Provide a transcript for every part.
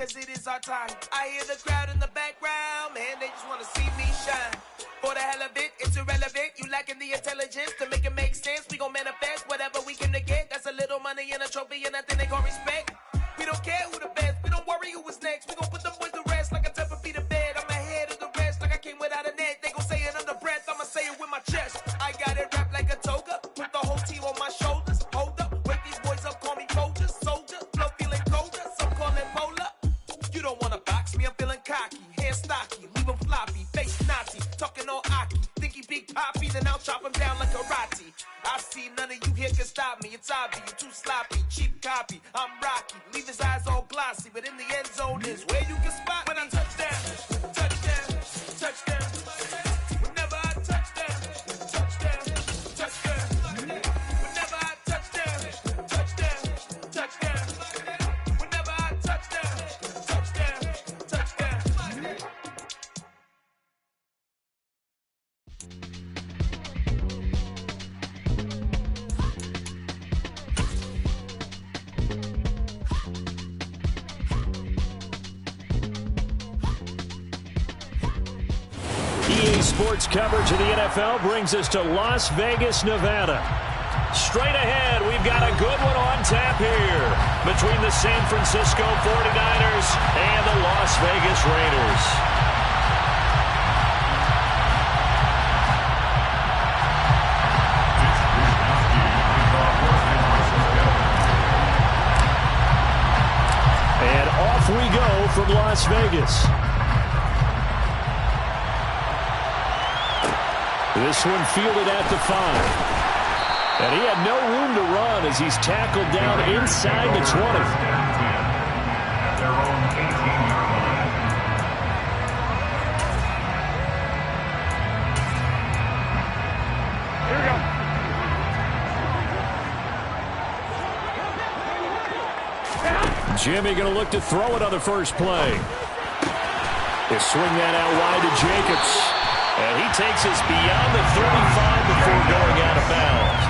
cause it is our time. I hear the crowd in the background, man, they just wanna see me shine. For the hell of it, it's irrelevant. You lacking the intelligence to make it make sense. We gon' manifest whatever we came to get. That's a little money and a trophy and nothing they gon' respect. We don't care who the best, we don't worry who is next. We gon' put them boys to rest like a type of feet of bed. I'm ahead of the rest like I came without a net. They gon' say it under breath, I'ma say it with my chest. I got it wrapped like a toga, put the whole team on my shoulders. Hold up, wake these boys up, call me Folger, soldier. Flow feeling colder, some call it polar. You don't wanna box me, I'm feeling cocky. Hair stocky, leave him floppy, face Nazi. Talking all Aki, think he big poppy, then I'll chop him down like karate. I see none of you here can stop me. It's obvious, you too sloppy, cheap copy. I'm Rocky, leave his eyes all glossy, but in the end zone is where you can spot when I touch down, touchdown, touchdown. Whenever I touch down, touchdown, touchdown. Whenever I touch down, touchdown, touchdown. Whenever I touch down, touchdown, touchdown. EA Sports coverage of the NFL brings us to Las Vegas, Nevada. Straight ahead, we've got a good one on tap here between the San Francisco 49ers and the Las Vegas Raiders. And off we go from Las Vegas. This one fielded at the 5. And he had no room to run as he's tackled down inside the 20. Here we go. Jimmy going to look to throw it on the first play. They swing that out wide to Jacobs. And he takes us beyond the 35 before going out of bounds.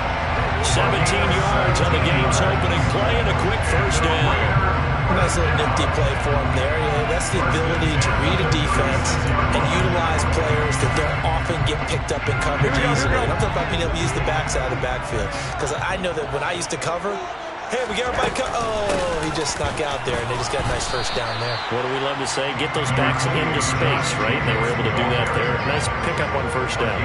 17 yards on the game's opening play and a quick first down. Nice little nifty play for him there. Yeah, that's the ability to read a defense and utilize players that don't often get picked up in coverage easily. And I'm talking about being able to use the backs out of the backfield. Because I know that when I used to cover, hey, we got everybody oh, he just snuck out there, and they just got a nice first down there. What do we love to say? Get those backs into space, right? They were able to do that there. Nice pickup on first down.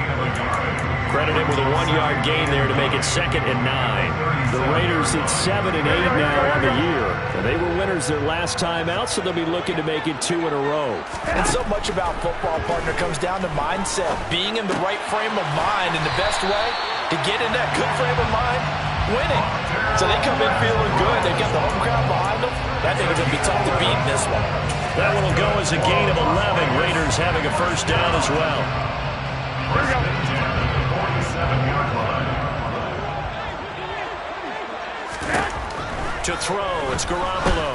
Credit him with a 1-yard gain there to make it 2nd and 9. The Raiders at 7 and 8 now on the year. And they were winners their last time out, so they'll be looking to make it 2 in a row. And so much about football, partner, comes down to mindset. Being in the right frame of mind, and the best way to get in that good frame of mind, winning. So they come in feeling good. They've got the home crowd behind them. I think it's going to be tough to beat in this one. That one will go as a gain of 11. Raiders having a first down as well. Here we go. To throw, it's Garoppolo.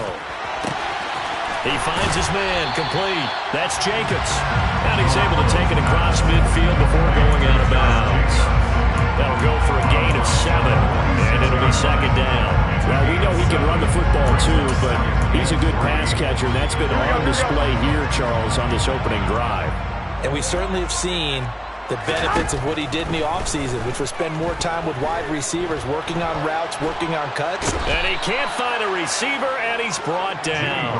He finds his man, complete. That's Jacobs. And he's able to take it across midfield before going out of bounds. That'll go for a gain of 7, and it'll be 2nd down. Well, we know he can run the football too, but he's a good pass catcher, and that's been on display here, Charles, on this opening drive. And we certainly have seen the benefits of what he did in the offseason, which was spend more time with wide receivers, working on routes, working on cuts. And he can't find a receiver, and he's brought down.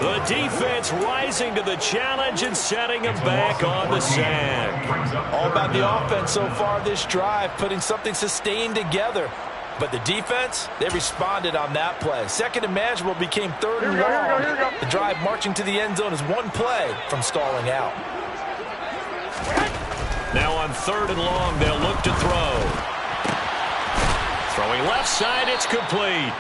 The defense rising to the challenge and setting him back on the sack. All about the offense so far this drive, putting something sustained together. But the defense, they responded on that play. 2nd and manageable became 3rd and long. The drive marching to the end zone is one play from stalling out. Now on 3rd and long, they'll look to throw. Throwing left side, it's complete.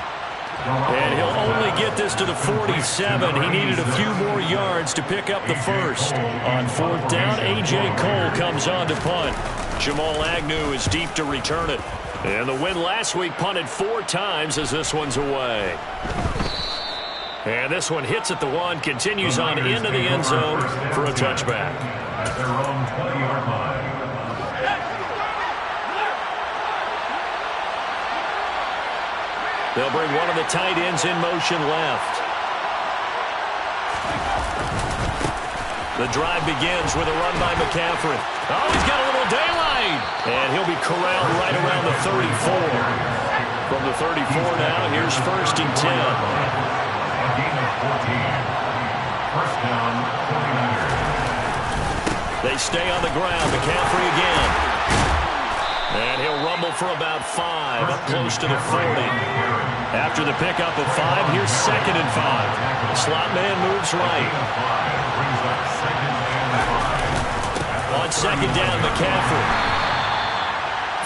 And he'll only get this to the 47. He needed a few more yards to pick up the first. On 4th down, A.J. Cole comes on to punt. Jamal Agnew is deep to return it. And the win last week punted 4 times as this one's away. And this one hits at the 1, continues on into the end zone for a touchback. At their own 20-yard line. They'll bring one of the tight ends in motion left. The drive begins with a run by McCaffrey. Oh, he's got a little daylight. And he'll be corralled right around the 34. From the 34 now, here's 1st and 10. Gain of 14. First down, 49ers. They stay on the ground. McCaffrey again. And he'll rumble for about 5, up close to the 40. After the pickup of 5, here's 2nd and 5. Slot man moves right. On 2nd down, McCaffrey.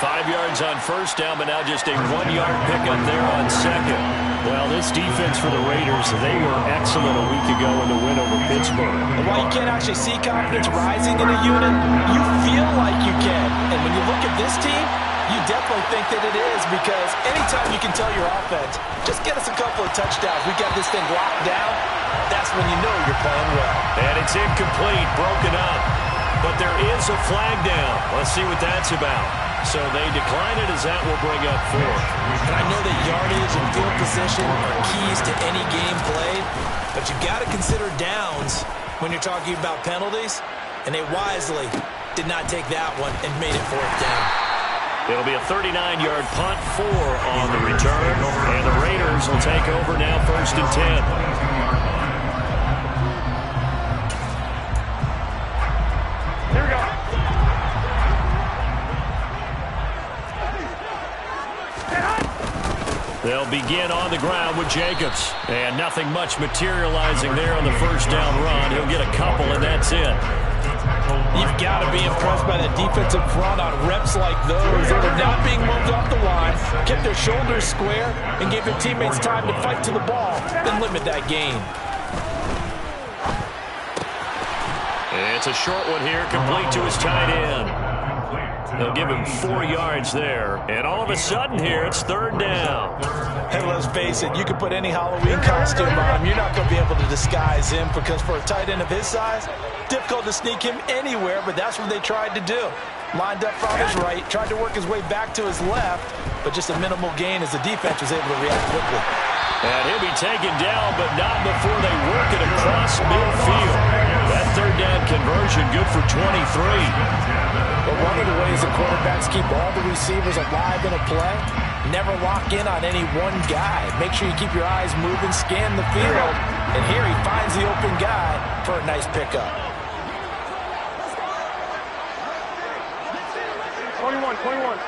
5 yards on 1st down, but now just a 1-yard pickup there on 2nd. Well, this defense for the Raiders, they were excellent a week ago in the win over Pittsburgh. And while you can't actually see confidence rising in a unit, you feel like you can. And when you look at this team, you definitely think that it is, because anytime you can tell your offense, just get us a couple of touchdowns, we got this thing locked down, that's when you know you're playing well. And it's incomplete, broken up. But there is a flag down. Let's see what that's about. So they decline it as that will bring up 4th. And I know that yardage and field position are keys to any game played, but you've got to consider downs when you're talking about penalties, and they wisely did not take that one and made it 4th down. It'll be a 39-yard punt, 4 on the return, and the Raiders will take over now 1st and 10. Here we go. They'll begin on the ground with Jacobs. And nothing much materializing there on the 1st down run. He'll get a couple, and that's it. You've got to be impressed by that defensive front on reps like those. They were not being moved off the line, kept their shoulders square, and gave their teammates time to fight to the ball, then limit that gain. It's a short one here, complete to his tight end. They'll give him 4 yards there. And all of a sudden here, it's 3rd down. And let's face it, you can put any Halloween costume on him. You're not going to be able to disguise him, because for a tight end of his size, difficult to sneak him anywhere, but that's what they tried to do. Lined up from his right, tried to work his way back to his left, but just a minimal gain as the defense was able to react quickly. And he'll be taken down, but not before they work it across midfield. That 3rd down conversion good for 23. But one of the ways the quarterbacks keep all the receivers alive in a play, never lock in on any one guy. Make sure you keep your eyes moving, scan the field, and here he finds the open guy for a nice pickup. 21.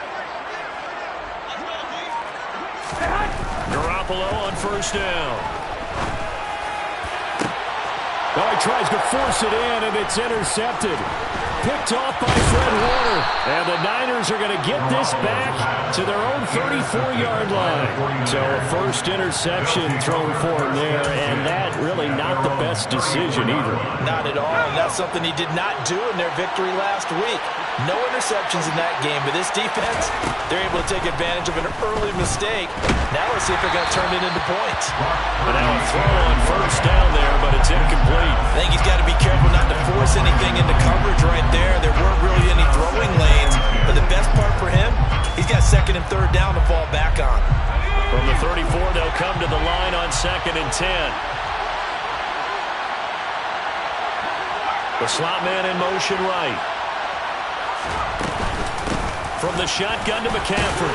Garoppolo on 1st down. Oh, he tries to force it in, and it's intercepted. Picked off by Fred Warner. And the Niners are going to get this back to their own 34-yard line. So a first interception thrown for him there, and that really not the best decision either. Not at all, and that's something he did not do in their victory last week. No interceptions in that game, but this defense, they're able to take advantage of an early mistake. Now let's see if they're going to turn it into points. But now a throw on 1st down there, but it's incomplete. I think he's got to be careful not to force anything into coverage right there. There weren't really any throwing lanes, but the best part for him, he's got 2nd and 3rd down to fall back on. From the 34, they'll come to the line on 2nd and 10. The slot man in motion right. From the shotgun to McCaffrey.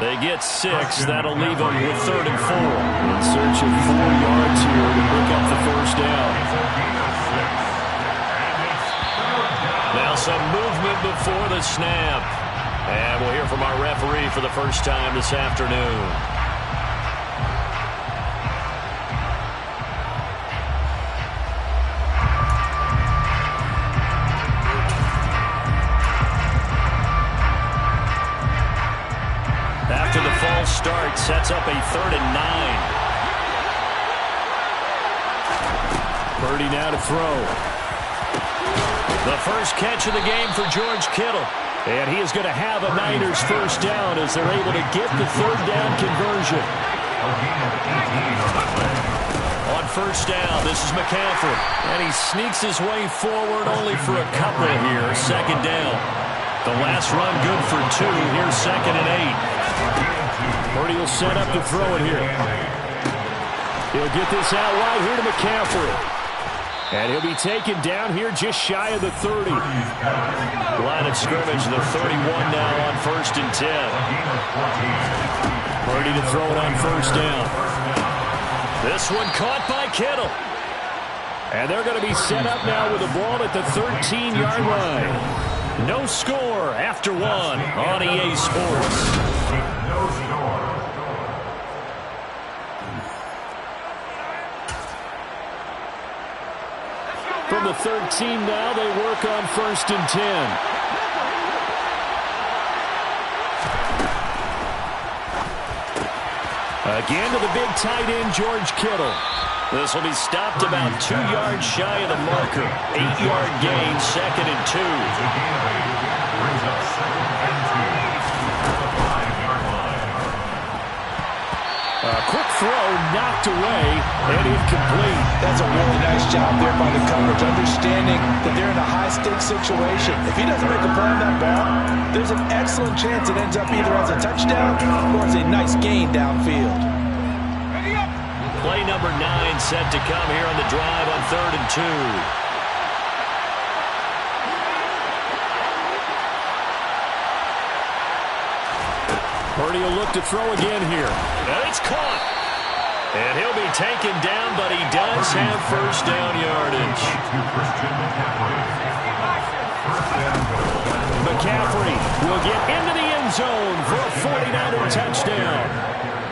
They get 6. That'll leave them with 3rd and 4. In search of 4 yards here to pick up the 1st down. Now some movement before the snap. And we'll hear from our referee for the first time this afternoon. After the false start, sets up a 3rd and 9. Purdy now to throw. The first catch of the game for George Kittle. And he is going to have a Niners 1st down as they're able to get the 3rd down conversion. On 1st down, this is McCaffrey. And he sneaks his way forward only for a couple here. 2nd down. The last run good for 2. Here's 2nd and 8. Purdy will set up to throw it here. He'll get this out wide here to McCaffrey. And he'll be taken down here just shy of the 30. Line of scrimmage, the 31 now on 1st and 10. Purdy to throw it on 1st down. This one caught by Kittle. And they're going to be set up now with the ball at the 13-yard line. No score after 1 on EA Sports. No score. From the 13 now, they work on 1st and 10. Again to the big tight end, George Kittle. This will be stopped about 2 yards shy of the marker. 8-yard gain, 2nd and 2. Brings up 2nd and 2. The 5-yard line. A quick throw knocked away and incomplete. That's a really nice job there by the coverage, understanding that they're in a high-stakes situation. If he doesn't make a play on that ball, there's an excellent chance it ends up either as a touchdown or as a nice gain downfield. Play number 9 set to come here on the drive on 3rd and 2. Purdy will look to throw again here. And it's caught. And he'll be taken down, but he does have 1st down yardage. McCaffrey will get into the end zone for a 49er touchdown.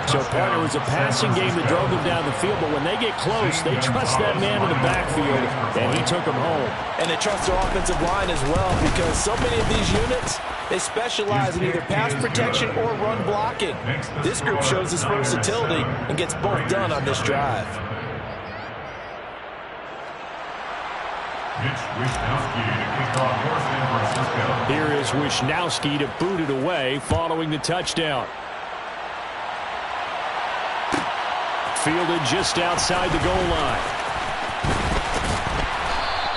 So, partner, it was a passing game that drove them down the field, but when they get close, they trust that man in the backfield, and he took them home. And they trust their offensive line as well, because so many of these units, they specialize in either pass protection or run blocking. This group shows its versatility and gets both done on this drive. Mitch Wishnowsky to kick off for San Francisco. Here is Wishnowsky to boot it away following the touchdown. Fielded just outside the goal line.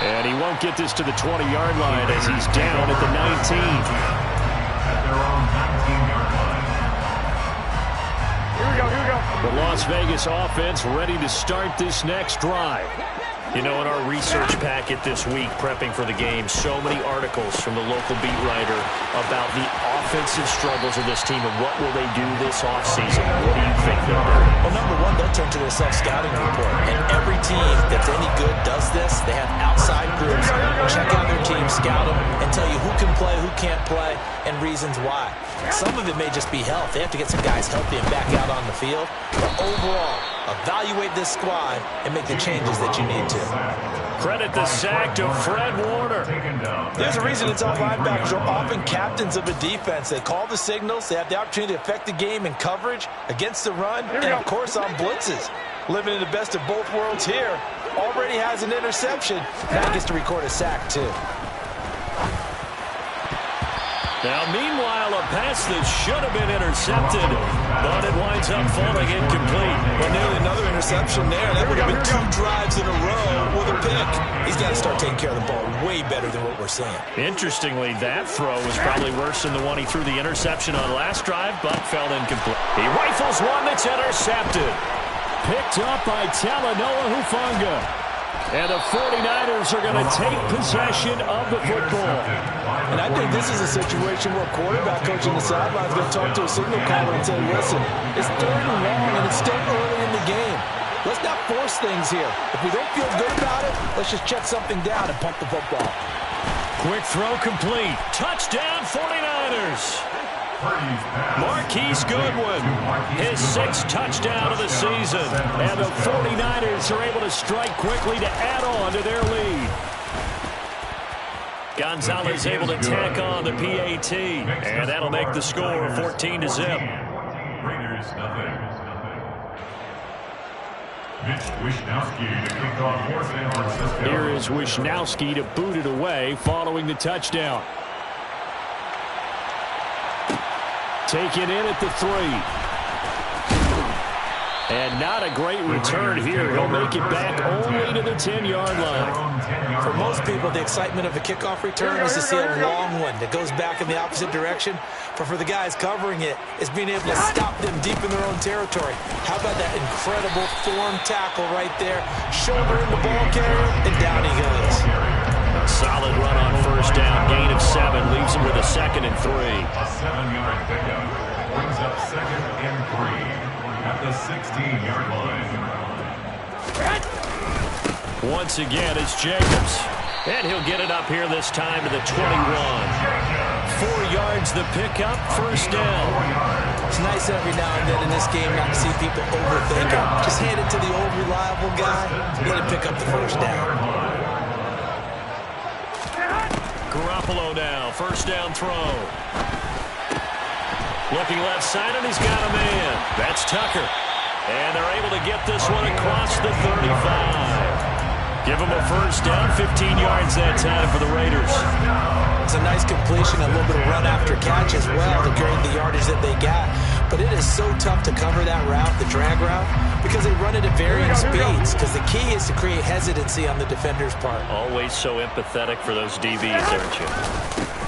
And he won't get this to the 20-yard line as he's down at the 19. At their own 19-yard line. Here we go. The Las Vegas offense ready to start this next drive. You know, in our research packet this week, prepping for the game, so many articles from the local beat writer about the offensive struggles of this team and what will they do this offseason. What do you think they'll do? Well, number one, they'll turn to their self-scouting report. And every team that's any good does this. They have outside groups check out their team, scout them, and tell you who can play, who can't play, and reasons why. Some of it may just be health. They have to get some guys healthy and back out on the field. But overall, evaluate this squad and make the changes that you need to. Credit the sack to Fred Warner. There's a reason it's all linebackers are often captains of a defense. They call the signals. They have the opportunity to affect the game in coverage, against the run, and, of course, on blitzes. Living in the best of both worlds here. Already has an interception. Now he gets to record a sack, too. Now, meanwhile, a pass that should have been intercepted, but it winds up falling incomplete. Well, nearly another interception there. That would have been 2 drives in a row with a pick. He's got to start taking care of the ball way better than what we're seeing. Interestingly, that throw was probably worse than the one he threw the interception on last drive, but fell incomplete. He rifles one that's intercepted. Picked up by Talanoa Hufanga. And the 49ers are going to take possession of the football. And I think this is a situation where quarterback coach on the sideline is going to talk to a signal caller and say, listen, it's 3rd and long and it's still early in the game. Let's not force things here. If we don't feel good about it, let's just check something down and pump the football. Quick throw complete. Touchdown 49ers. Marquise Goodwin, his 6th touchdown of the season. And the 49ers are able to strike quickly to add on to their lead. Gonzalez able to tack on the PAT, and that'll make the score 14-0. Raiders nothing. Mitch Wishnowsky to kick off for San Francisco. Here is Wishnowsky to boot it away following the touchdown. Taken in at the 3. And not a great return here. He'll make it back only to the 10-yard line. For most people, the excitement of a kickoff return is to see a long one that goes back in the opposite direction. But for the guys covering it, it's being able to stop them deep in their own territory. How about that incredible form tackle right there? Shoulder in the ball carrier, and down he goes. A solid run on first down. Gain of 7 leaves him with a 2nd and 3. A 7-yard pickup brings up 2nd and 3 at the 16-yard line. Once again, it's Jacobs. And he'll get it up here this time to the 21. 4 yards the pickup, first down. It's nice every now and then in this game not to see people overthink it. Just hand it to the old reliable guy, let him pick up the first down. Garoppolo now, first down throw. Looking left side, and he's got a man. That's Tucker. And they're able to get this one across the 35. Give him a first down, 15 yards that time for the Raiders. It's a nice completion, a little bit of run after catch as well to gain the yardage that they got. But it is so tough to cover that route, the drag route, because they run it at varying speeds. Because the key is to create hesitancy on the defender's part. Always so empathetic for those DBs, aren't you?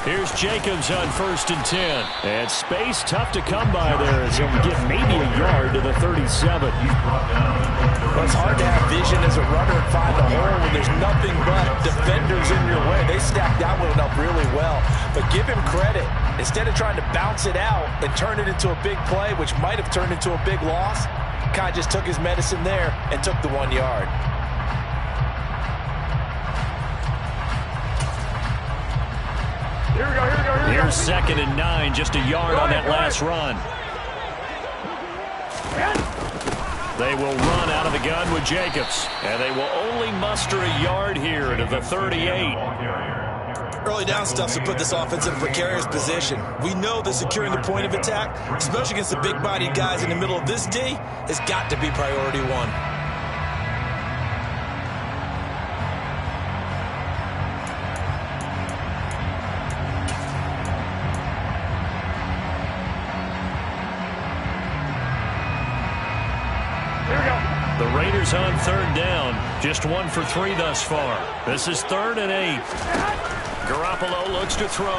Here's Jacobs on first and 10. And space tough to come by there as he'll get maybe a yard to the 37. Well, it's hard to have vision as a runner and find a hole when there's nothing but defenders in your way. They stacked that one up really well. But give him credit. Instead of trying to bounce it out and turn it into a big play, which might have turned into a big loss, kind of just took his medicine there and took the 1 yard. Here we go, here we go, here we go. Here's 2nd and 9, just a yard on that last run. They will run out of the gun with Jacobs, and they will only muster a yard here to the 38. Early down stuff to put this offense in a precarious position. We know that securing the point of attack, especially against the big-bodied guys in the middle of this D, has got to be priority 1. The Raiders on 3rd down. Just 1 for 3 thus far. This is 3rd and 8. Garoppolo looks to throw.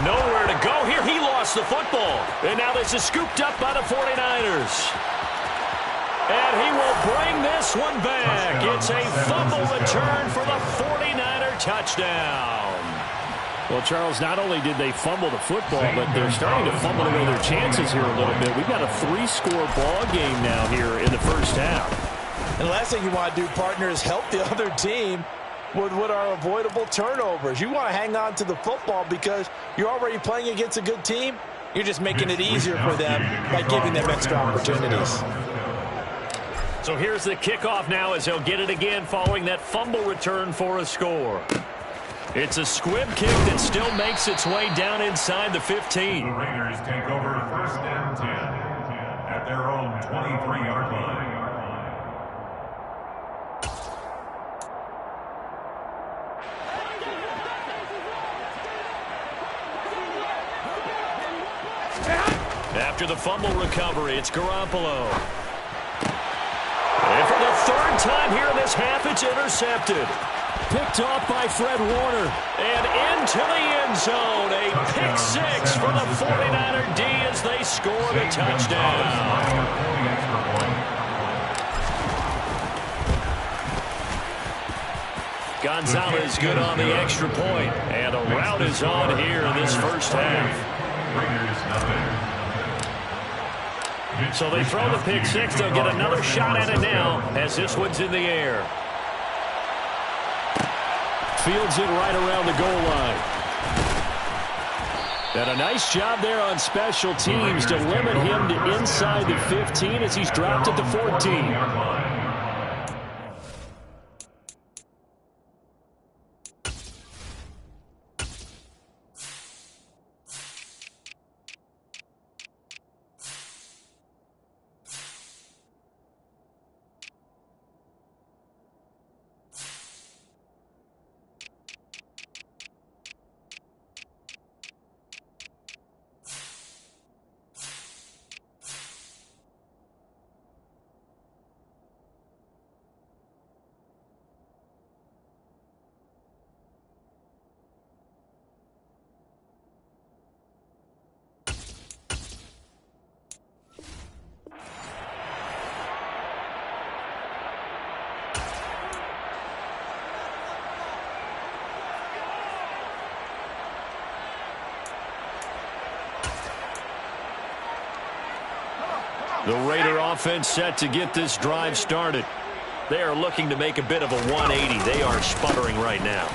Nowhere to go here. He lost the football. And now this is scooped up by the 49ers. And he will bring this one back. It's a fumble return for the 49er touchdown. Well, Charles, not only did they fumble the football, but they're starting to fumble away their chances here a little bit. We've got a 3-score ball game now here in the first half. And the last thing you want to do, partner, is help the other team with what are avoidable turnovers. You want to hang on to the football because you're already playing against a good team. You're just making it easier for them by giving them extra opportunities. So here's the kickoff now as he'll get it again following that fumble return for a score. It's a squib kick that still makes its way down inside the 15. The Raiders take over 1st and 10 at their own 23-yard line. After the fumble recovery, it's Garoppolo. And for the 3rd time here in this half, it's intercepted. Picked off by Fred Warner. And into the end zone. A pick 6 for the 49er D as they score the touchdown. Gonzalez good on the extra point. And a rout is on here in this first half. So they throw the pick 6. They'll get another shot at it now as this one's in the air. Fields it right around the goal line. And a nice job there on special teams to limit him to inside the 15 as he's dropped at the 14. The Raider offense set to get this drive started. They are looking to make a bit of a 180. They are sputtering right now.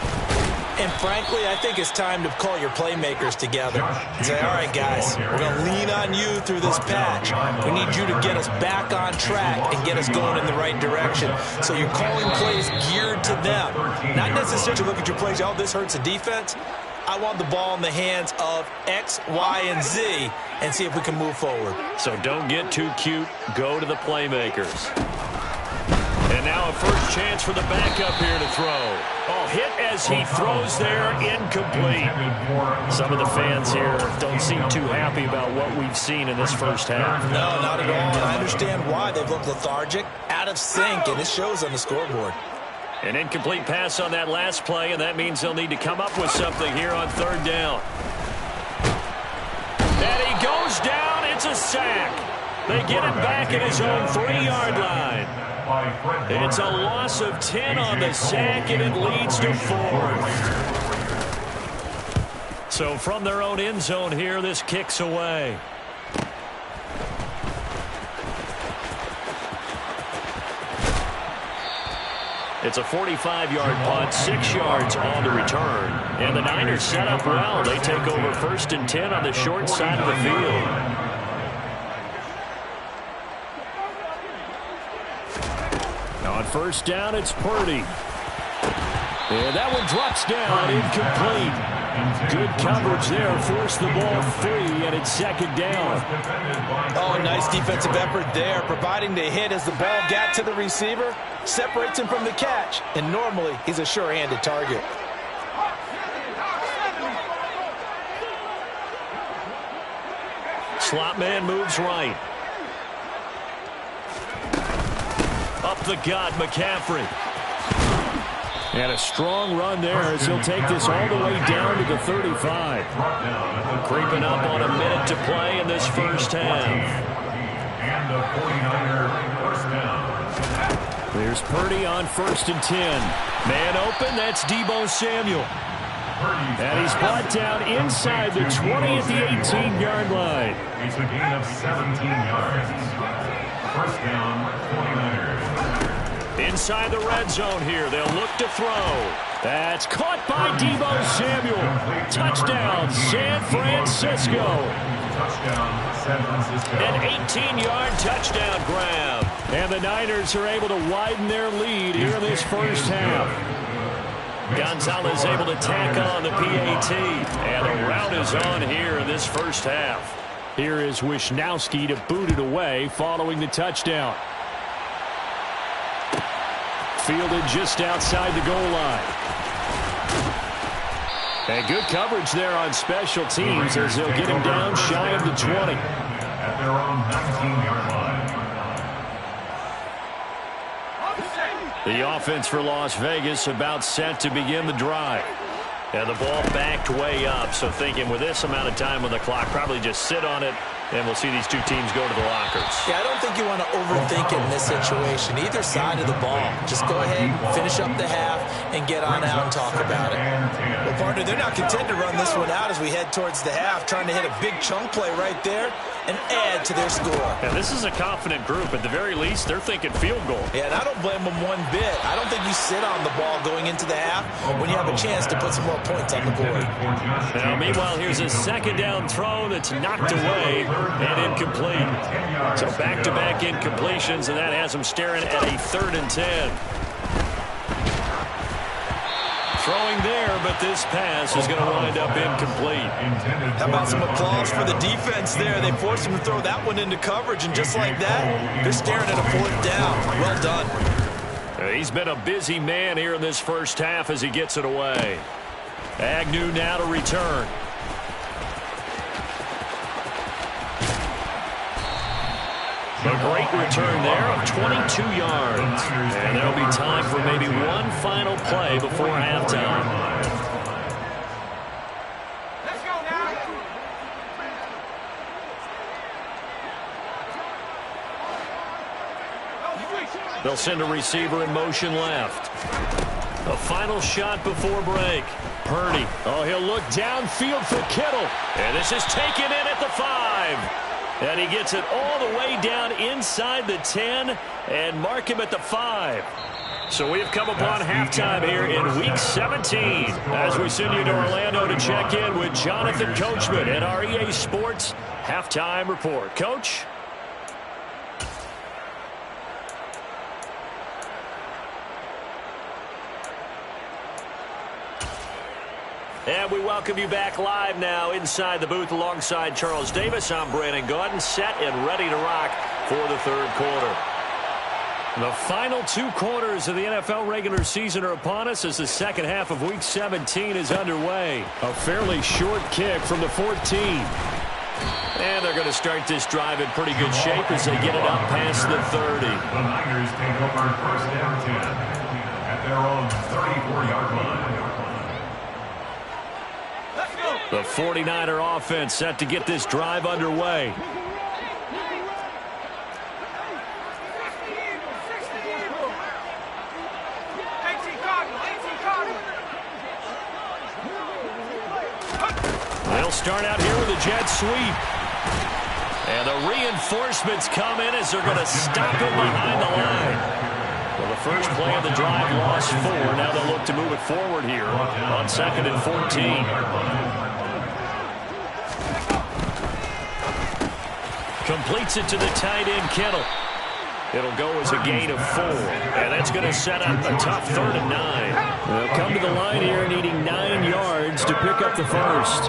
And frankly, I think it's time to call your playmakers together and say, all right, guys, we're going to lean on you through this patch. We need you to get us back on track and get us going in the right direction. So you're calling plays geared to them. Not necessarily to look at your plays, oh, this hurts the defense. I want the ball in the hands of X, Y, and Z and see if we can move forward. So don't get too cute. Go to the playmakers. And now a first chance for the backup here to throw. Oh, hit as he throws there, incomplete. Some of the fans here don't seem too happy about what we've seen in this first half. No, not at all. And I understand why. They've looked lethargic, out of sync, and it shows on the scoreboard. An incomplete pass on that last play, and that means they'll need to come up with something here on third down. And he goes down. It's a sack. They get him back at his own 3-yard line. It's a loss of 10 on the sack, and it leads to 4th. So from their own end zone here, this kicks away. It's a 45-yard punt, 6 yards on the return. And the Niners set up well. They take over 1st and 10 on the short side of the field. On first down, it's Purdy. And that one drops down, incomplete. Good coverage there, forced the ball free, and it's 2nd down. Oh, nice defensive effort there, providing the hit as the ball got to the receiver, separates him from the catch, and normally he's a sure-handed target. Slot man moves right. Up the gut, McCaffrey. And a strong run there as he'll take this all the way down to the 35. Creeping up on a minute to play in this first half. And the 49er first down. There's Purdy on 1st and 10. Man open, that's Deebo Samuel. And he's brought down inside the 20 at the 18-yard line. It's a gain of 17 yards. First down, 49ers. Inside the red zone here, they'll look to throw. That's caught by Deebo Samuel. Touchdown, San Francisco. Touchdown, San Francisco. An 18-yard touchdown grab. And the Niners are able to widen their lead here in this first half. Gonzalez able to tack on the PAT. And the route is on here in this first half. Here is Wisnowski to boot it away following the touchdown. Fielded just outside the goal line. And good coverage there on special teams as they'll get him down shy of the 20. At their own 19-yard line. The offense for Las Vegas about set to begin the drive. And the ball backed way up, so thinking with this amount of time on the clock, probably just sit on it, and we'll see these two teams go to the lockers. Yeah, I don't think you want to overthink it in this situation. Either side of the ball. Just go ahead, finish up the half, and get on out and talk about it. Well, partner, they're not content to run this one out as we head towards the half, trying to hit a big chunk play right there and add to their score. And this is a confident group. At the very least, they're thinking field goal. Yeah, and I don't blame them one bit. I don't think you sit on the ball going into the half when you have a chance to put some more points on the board. Now, meanwhile, here's a 2nd down throw that's knocked away and incomplete. So back-to-back incompletions, and that has them staring at a 3rd and 10. Throwing there, but this pass is going to wind up incomplete. How about some applause for the defense there? They forced him to throw that one into coverage, and just like that, they're staring at a 4th down. Well done. He's been a busy man here in this first half as he gets it away. Agnew now to return. A great return there of 22 yards. And there'll be time for maybe one final play before halftime. Let's go now. They'll send a receiver in motion left. A final shot before break. Purdy. Oh, he'll look downfield for Kittle. And this is taken in at the 5. And he gets it all the way down inside the 10 and mark him at the 5. So we've come upon halftime here in Week 17 as we send you to Orlando to check in with Jonathan Coachman at our EA Sports Halftime Report. Coach? And we welcome you back live now inside the booth alongside Charles Davis. I'm Brandon Gaudin, set and ready to rock for the third quarter. The final 2 quarters of the NFL regular season are upon us as the second half of Week 17 is underway. A fairly short kick from the 14. And they're going to start this drive in pretty good shape as they get it up past the 30. The Niners take over first down 10 at their own 34-yard line. The 49er offense set to get this drive underway. They'll start out here with a jet sweep. And the reinforcements come in as they're going to stop him behind the line. Well, the first play of the drive lost 4. Now they'll look to move it forward here on 2nd and 14. Completes it to the tight end, Kittle. It'll go as a gain of 4. And that's going to set up a tough 3rd and 9. They'll come to the line here needing 9 yards to pick up the first.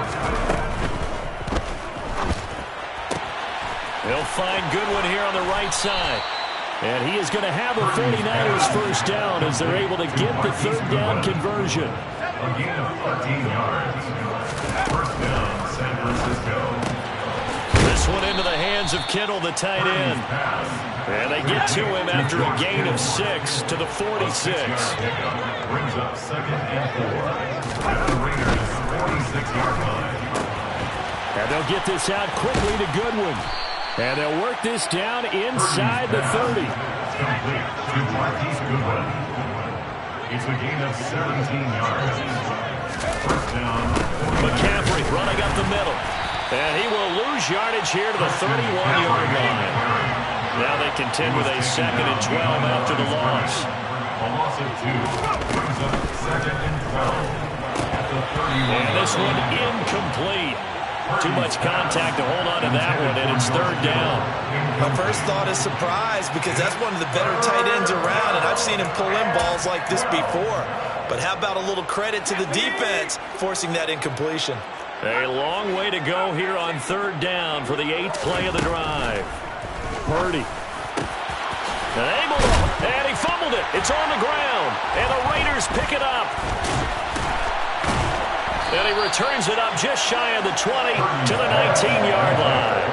They'll find Goodwin here on the right side. And he is going to have a 49ers first down as they're able to get the 3rd down conversion. A gain of 14 yards. First down, San Francisco. This one into the hands of Kittle, the tight end. And they get to him after a gain of 6 to the 46. Brings up 2nd and 4 at the Raiders' 46-yard line. And they'll get this out quickly to Goodwin. And they'll work this down inside the 30. Complete to Marquise Goodwin. It's a gain of 17 yards. First down. McCaffrey running up the middle. And he will lose yardage here to the 31-yard line. Now they contend with a 2nd and 12 after the loss. A loss of 2 brings up 2nd and 12 at the 31. And this one incomplete. Too much contact to hold on to that one, and it's 3rd down. My first thought is surprise because that's one of the better tight ends around, and I've seen him pull in balls like this before. But how about a little credit to the defense forcing that incompletion? A long way to go here on 3rd down for the 8th play of the drive. Purdy. And he fumbled it. It's on the ground. And the Raiders pick it up. And he returns it up just shy of the 20 to the 19-yard line.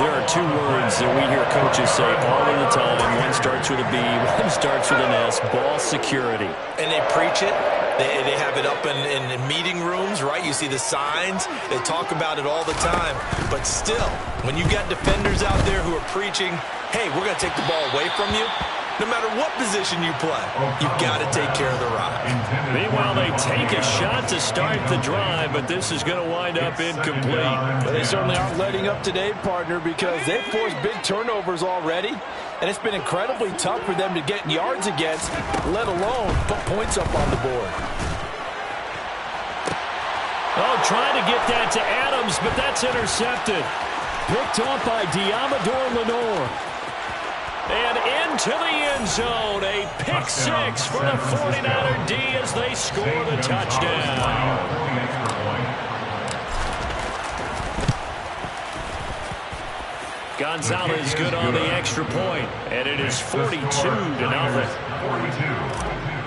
There are 2 words that we hear coaches say all of the time. One starts with a B, one starts with an S, ball security. And they preach it. They have it up in meeting rooms, right? You see the signs. They talk about it all the time. But still, when you got defenders out there who are preaching, hey, we're going to take the ball away from you, no matter what position you play, you've got to take care of the rock. Meanwhile, they take a shot to start the drive, but this is going to wind up incomplete. But they certainly aren't letting up today, partner, because they've forced big turnovers already, and it's been incredibly tough for them to get yards against, let alone put points up on the board. Oh, trying to get that to Adams, but that's intercepted. Picked off by Diamador Lenore. And into the end zone, a pick 6 for the 49er D as they score the touchdown. Gonzalez good on the extra point, and it is 42-0. 42.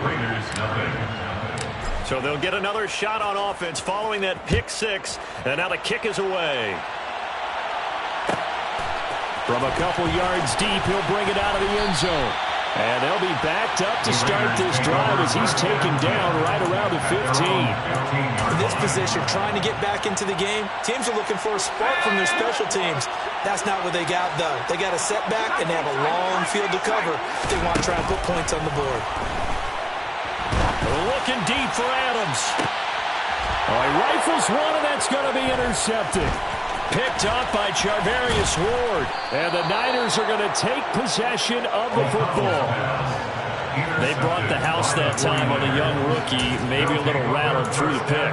Raiders nothing. So they'll get another shot on offense following that pick 6, and now the kick is away. From a couple yards deep, he'll bring it out of the end zone. And they'll be backed up to start this drive as he's taken down right around the 15. In this position, trying to get back into the game, teams are looking for a spark from their special teams. That's not what they got, though. They got a setback, and they have a long field to cover if they want to try and put points on the board. Looking deep for Adams. Oh, he rifles one, and that's going to be intercepted. Picked off by Charvarius Ward. And the Niners are going to take possession of the football. They brought the house that time on a young rookie, maybe a little rattled through the pick.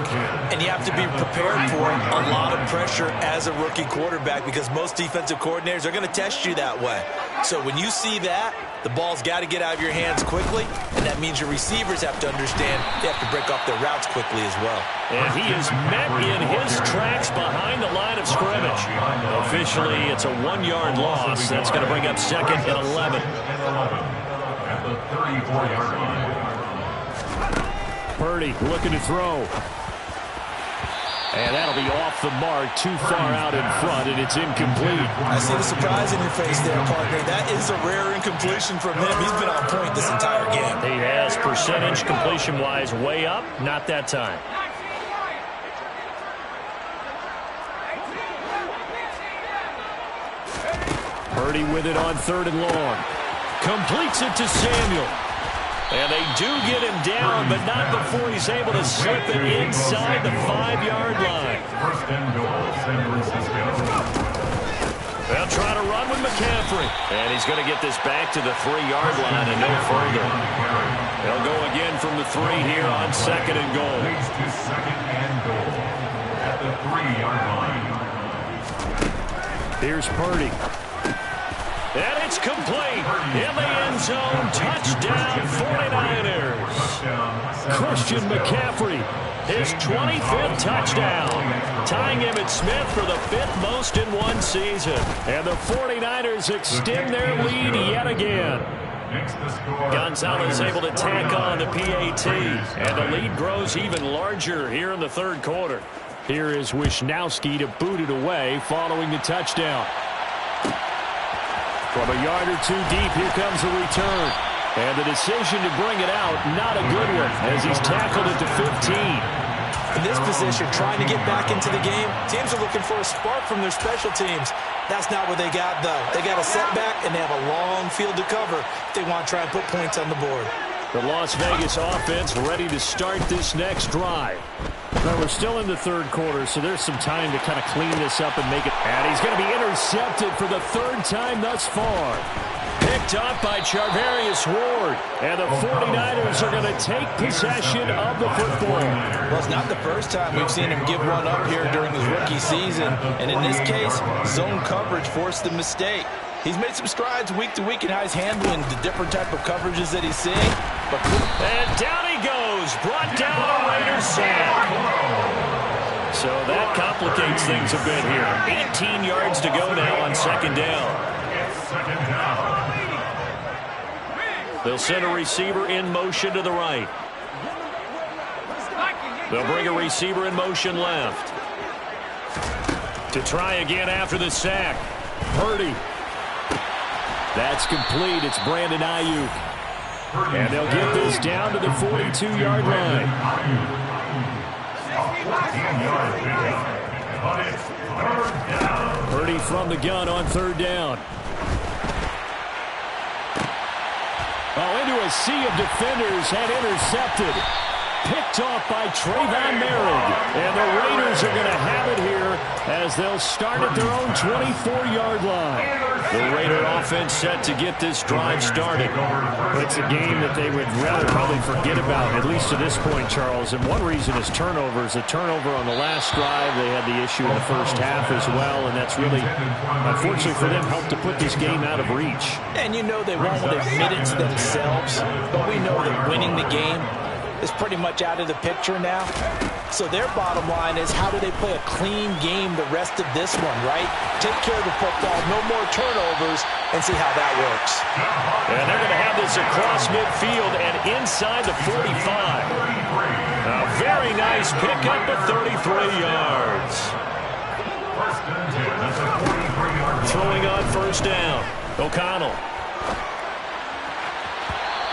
And you have to be prepared for a lot of pressure as a rookie quarterback because most defensive coordinators are going to test you that way. So when you see that, the ball's got to get out of your hands quickly, and that means your receivers have to understand they have to break off their routes quickly as well. And he is met in his tracks behind the line of scrimmage. Officially, it's a 1-yard loss. That's going to bring up 2nd and 11. At the 34-yard line. Purdy looking to throw. And that'll be off the mark, too far out in front, and it's incomplete. I see the surprise in your face there, partner. That is a rare incompletion from him. He's been on point this entire game. He has percentage completion-wise way up, not that time. Purdy with it on 3rd and long. Completes it to Samuel. And they do get him down, but not before he's able to slip it inside the 5-yard line. First and goal, San Francisco. They'll try to run with McCaffrey. And he's going to get this back to the 3-yard line and no further. They'll go again from the 3 here on 2nd and goal. Leads to 2nd and goal at the 3-yard line. Here's Purdy. And it's complete in the end zone. Touchdown, 49ers. Christian McCaffrey, his 25th touchdown, tying Emmitt Smith for the 5th most in one season. And the 49ers extend their lead yet again. Gonzalez able to tack on the PAT, and the lead grows even larger here in the 3rd quarter. Here is Wisnowski to boot it away following the touchdown. From a yard or 2 deep, here comes the return. And the decision to bring it out, not a good one, as he's tackled it to 15. In this position, trying to get back into the game, teams are looking for a spark from their special teams. That's not what they got, though. They got a setback, and they have a long field to cover if they want to try and put points on the board. The Las Vegas offense ready to start this next drive. Well, we're still in the 3rd quarter, so there's some time to kind of clean this up and make it. And he's going to be intercepted for the 3rd time thus far. Picked up by Charvarius Ward. And the 49ers are going to take possession of the football. Well, it's not the first time we've seen him give one up here during his rookie season. And in this case, zone coverage forced the mistake. He's made some strides week to week in how he's handling the different type of coverages that he's seeing. And down he goes. Brought down a Raiders sack. So that complicates things a bit here. 18 yards to go now on 2nd down. They'll send a receiver in motion to the right. They'll bring a receiver in motion left. To try again after the sack. Purdy. That's complete. It's Brandon Ayuk. And they'll get this down to the 42-yard line. Purdy from the gun on 3rd down. Oh, into a sea of defenders and intercepted. Picked off by Trayvon Merrick. And the Raiders are going to have it here as they'll start at their own 24-yard line. The Raider offense set to get this drive started. It's a game that they would rather probably forget about, at least to this point, Charles. And one reason is turnovers. A turnover on the last drive. They had the issue in the first half as well, and that's really, unfortunately for them, helped to put this game out of reach. And you know they won't admit it to themselves, but we know that winning the game is pretty much out of the picture now. So their bottom line is, how do they play a clean game the rest of this one, right? Take care of the football, no more turnovers, and see how that works. And they're going to have this across midfield and inside the 45. A very nice pickup of 33 yards. Throwing on 1st down. O'Connell.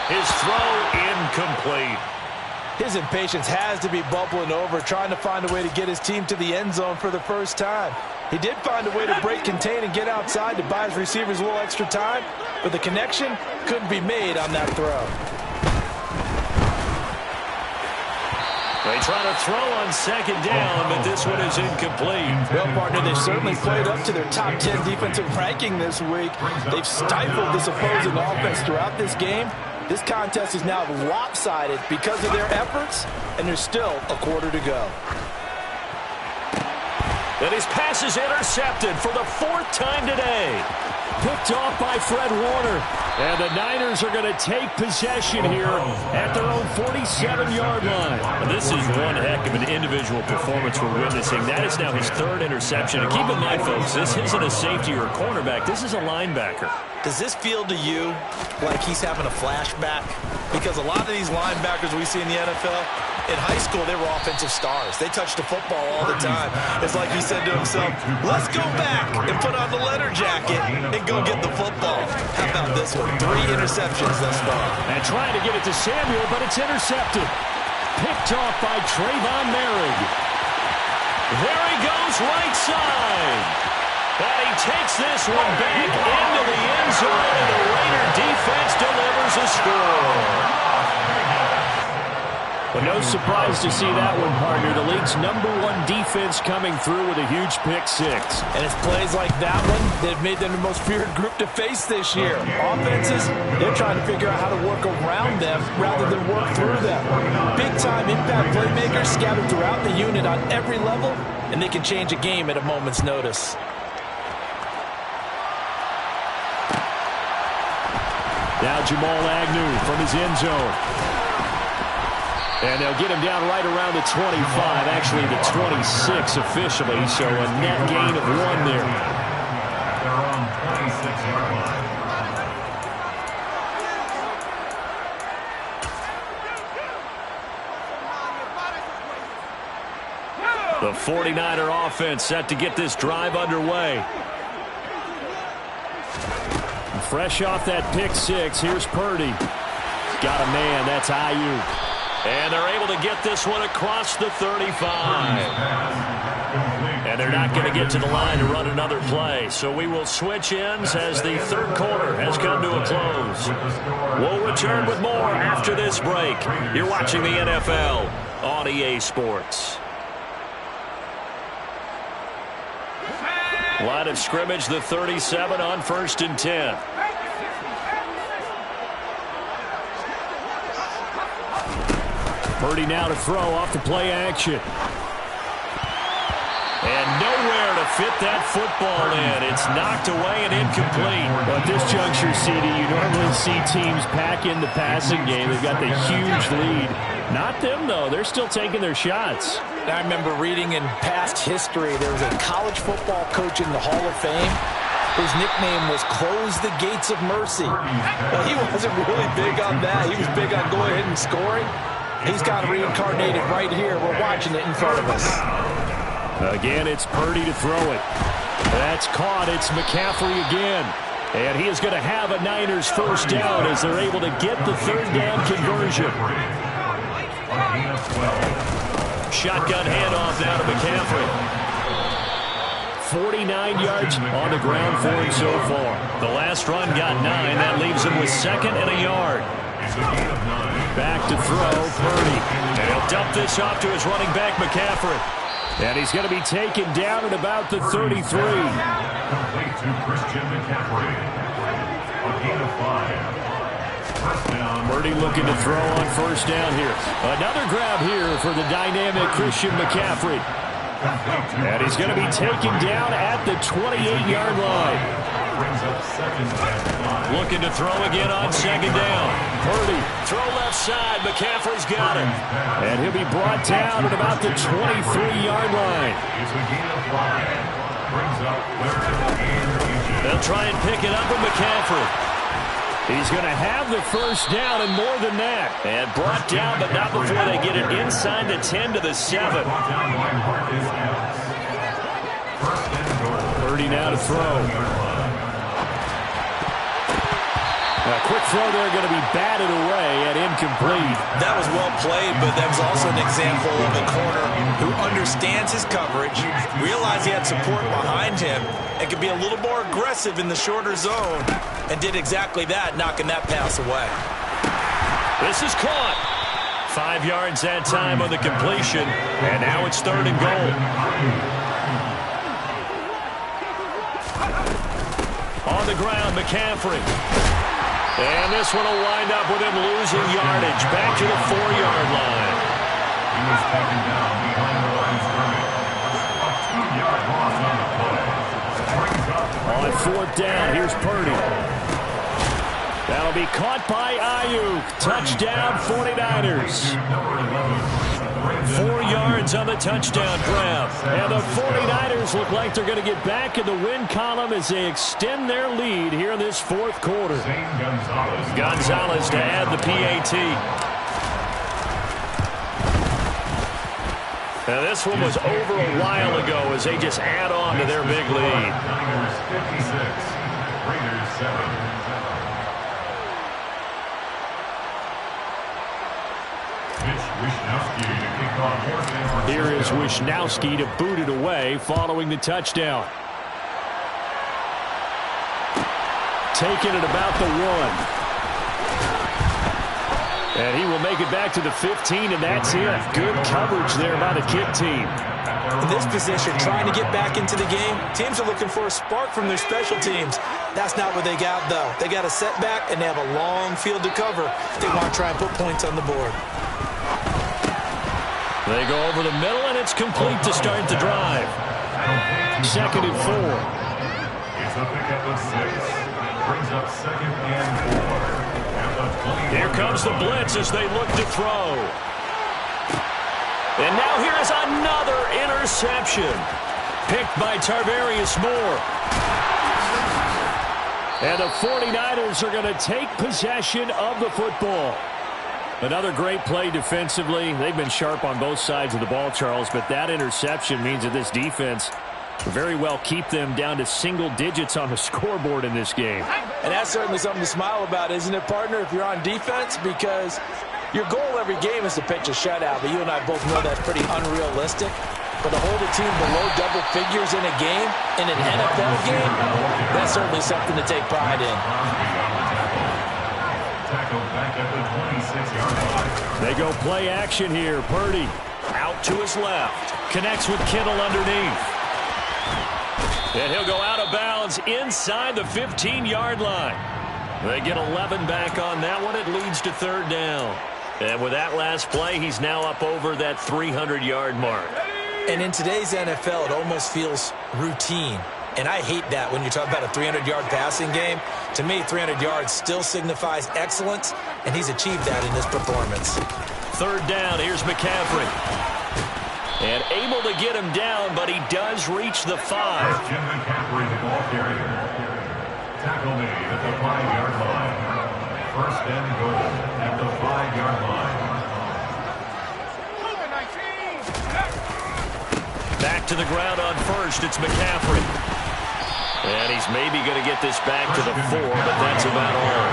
His throw incomplete. His impatience has to be bubbling over, trying to find a way to get his team to the end zone for the first time. He did find a way to break contain and get outside to buy his receivers a little extra time, but the connection couldn't be made on that throw. They try to throw on second down, but this one is incomplete. Well, partner, they've certainly played up to their top 10 defensive ranking this week. They've stifled this opposing offense throughout this game. This contest is now lopsided because of their efforts, and there's still a quarter to go. And his pass is intercepted for the 4th time today. Picked off by Fred Warner. And the Niners are going to take possession here at their own 47-yard line. And this is one heck of an individual performance we're witnessing. That is now his 3rd interception. And keep in mind, folks, this isn't a safety or a cornerback. This is a linebacker. Does this feel to you like he's having a flashback? Because a lot of these linebackers we see in the NFL, in high school, they were offensive stars. They touched the football all the time. It's like he said to himself, let's go back and put on the leather jacket and go get the football. How about this one? 3 interceptions thus far. And trying to get it to Samuel, but it's intercepted. Picked off by Trayvon Merrick. There he goes, right side. And he takes this one back into the end zone, and the Raider defense delivers a score. But no surprise to see that one, partner. The league's #1 defense coming through with a huge pick-6. And it's plays like that one that have made them the most feared group to face this year. Offenses, they're trying to figure out how to work around them rather than work through them. Big-time impact playmakers scattered throughout the unit on every level, and they can change a game at a moment's notice. Now Jamal Agnew from his end zone. And they'll get him down right around the 25, actually the 26 officially, so a net gain of 1 there. They're on 26-yard line. The 49er offense set to get this drive underway. Fresh off that pick-6, here's Purdy. Got a man, that's Ayuk. And they're able to get this one across the 35. And they're not going to get to the line to run another play. So we will switch ends as the 3rd quarter has come to a close. We'll return with more after this break. You're watching the NFL on EA Sports. Line of scrimmage, the 37 on 1st and 10. Purdy now to throw off the play action. And nowhere to fit that football in. It's knocked away and incomplete. Well, at this juncture, CD, you normally see teams pack in the passing game. They've got the huge lead. Not them, though. They're still taking their shots. I remember reading in past history, there was a college football coach in the Hall of Fame whose nickname was Close the Gates of Mercy. Well, he wasn't really big on that. He was big on going ahead and scoring. He's got reincarnated right here. We're watching it in front of us. Again, it's Purdy to throw it. That's caught. It's McCaffrey again. And he is going to have a Niners 1st down as they're able to get the 3rd down conversion. Shotgun handoff now to McCaffrey. 49 yards on the ground for him so far. The last run got 9. That leaves him with 2nd and a yard. Back to throw, Purdy. And he'll dump this off to his running back, McCaffrey. And he's going to be taken down at about the 33. Complete to Christian McCaffrey. A gain of 5. Purdy looking to throw on 1st down here. Another grab here for the dynamic Christian McCaffrey. And he's going to be taken down at the 28-yard line. Looking to throw again on 2nd down. Purdy. Throw left side. McCaffrey's got it. And he'll be brought down at about the 23-yard line. They'll try and pick it up with McCaffrey. He's going to have the 1st down and more than that. And brought down, but not before they get it inside the 10 to the 7. Purdy now to throw. A quick throw there going to be batted away and incomplete. That was well played, but that was also an example of a corner who understands his coverage, realized he had support behind him, and could be a little more aggressive in the shorter zone, and did exactly that, knocking that pass away. This is caught. 5 yards that time on the completion, and now it's 3rd and goal. On the ground, McCaffrey. And this one will wind up with him losing yardage back to the 4-yard line. He was taken down behind the line of scrimmage. A 2-yard loss on the play. Brings up On 4th down, here's Purdy. That'll be caught by Ayuk. Touchdown, 49ers. 4 yards on the touchdown grab. And the 49ers look like they're going to get back in the win column as they extend their lead here in this 4th quarter. Gonzalez to add the PAT. Now this one was over a while ago as they just add on to their big lead. Niners 56, Raiders 7. Here is Wishnowski to boot it away following the touchdown. Taking it about the 1. And he will make it back to the 15, and that's it. Good coverage there by the kick team. In this position, trying to get back into the game, teams are looking for a spark from their special teams. That's not what they got, though. They got a setback, and they have a long field to cover if they want to try and put points on the board. They go over the middle, and it's complete to start the drive. 2nd and 4. It's a pickup of 6. Brings up 2nd and 4. Here comes the blitz as they look to throw. And now here is another interception. Picked by Tarvarius Moore. And the 49ers are going to take possession of the football. Another great play defensively. They've been sharp on both sides of the ball, Charles, but that interception means that this defense will very well keep them down to single digits on the scoreboard in this game. And that's certainly something to smile about, isn't it, partner, if you're on defense? Because your goal every game is to pitch a shutout, but you and I both know that's pretty unrealistic. But to hold a team below double figures in a game, in an NFL game, that's certainly something to take pride in. They go play action here. Purdy out to his left. Connects with Kittle underneath. And he'll go out of bounds inside the 15-yard line. They get 11 back on that one. It leads to 3rd down. And with that last play, he's now up over that 300-yard mark. And in today's NFL, it almost feels routine. And I hate that when you talk about a 300-yard passing game. To me, 300 yards still signifies excellence, and he's achieved that in this performance. 3rd down, here's McCaffrey. And able to get him down, but he does reach the 5. Jim McCaffrey, the ball carrier. Tackle made at the 5-yard line. 1st and goal at the 5-yard line. Back to the ground on 1st, it's McCaffrey. And he's maybe going to get this back to the 4, but that's about all.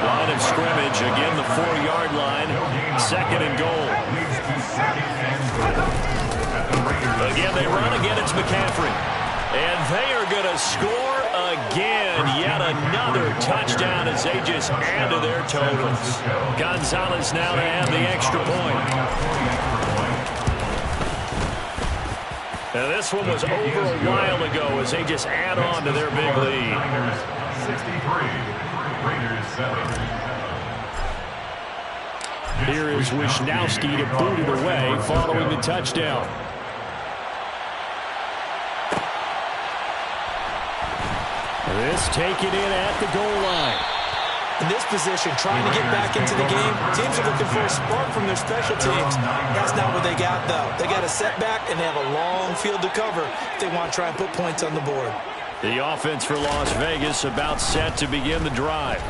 Line of scrimmage, again the 4-yard line. 2nd and goal. Again, they run, again it's McCaffrey. And they are going to score again. Yet another touchdown as they just add to their totals. Gonzalez now to add the extra point. Now this one was over a while ago as they just add on to their big lead. 63, Raiders 7. Here is Wishnowski to boot it away following the touchdown. This taken in at the goal line. In this position, trying to get back into the game, teams are looking for a spark from their special teams. That's not what they got, though. They got a setback, and they have a long field to cover if they want to try and put points on the board. The offense for Las Vegas about set to begin the drive.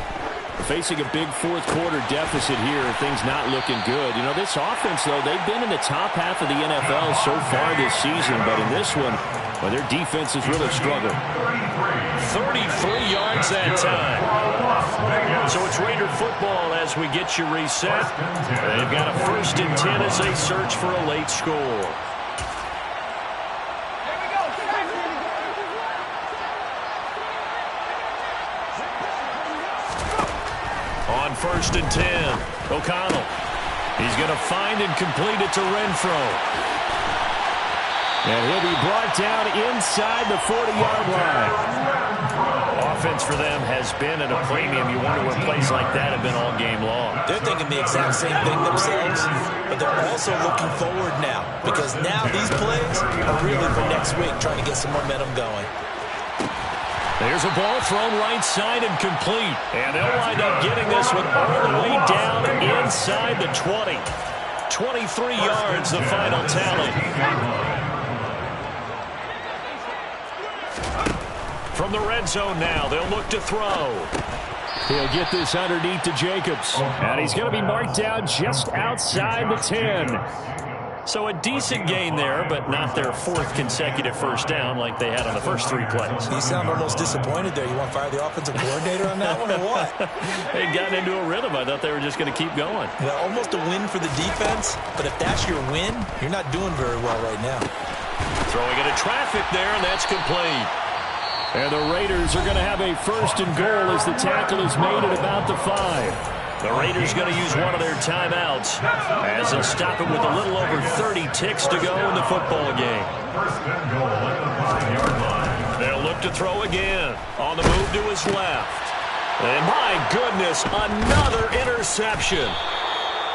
Facing a big 4th quarter deficit here, things not looking good. You know, this offense, though, they've been in the top half of the NFL so far this season, but in this one, well, their defense has really struggled. 33 yards that time. So it's Raider football as we get you reset. They've got a 1st and 10 as they search for a late score. On 1st and 10. O'Connell. He's going to find and complete it to Renfro. And he'll be brought down inside the 40-yard line. Offense for them has been at a premium. You wonder what plays like that have been all game long. They're thinking the exact same thing themselves, but they're also looking forward now, because now these plays are really for next week, trying to get some momentum going. There's a ball thrown right side and complete. And they'll wind up getting this one all the way down inside the 20. 23 yards, the final tally. From the red zone now, they'll look to throw. He'll get this underneath to Jacobs. And he's going to be marked down just outside the 10. So a decent gain there, but not their fourth consecutive first down like they had on the first three plays. You sound almost disappointed there. You want to fire the offensive coordinator on that one or what? They'd gotten into a rhythm. I thought they were just going to keep going. Yeah, almost a win for the defense, but if that's your win, you're not doing very well right now. Throwing into traffic there, and that's complete. And the Raiders are going to have a first and goal as the tackle is made at about the 5. The Raiders going to use one of their timeouts as they'll stop it with a little over 30 ticks to go in the football game. First and goal at the 5-yard line. They'll look to throw again. On the move to his left. And my goodness, another interception.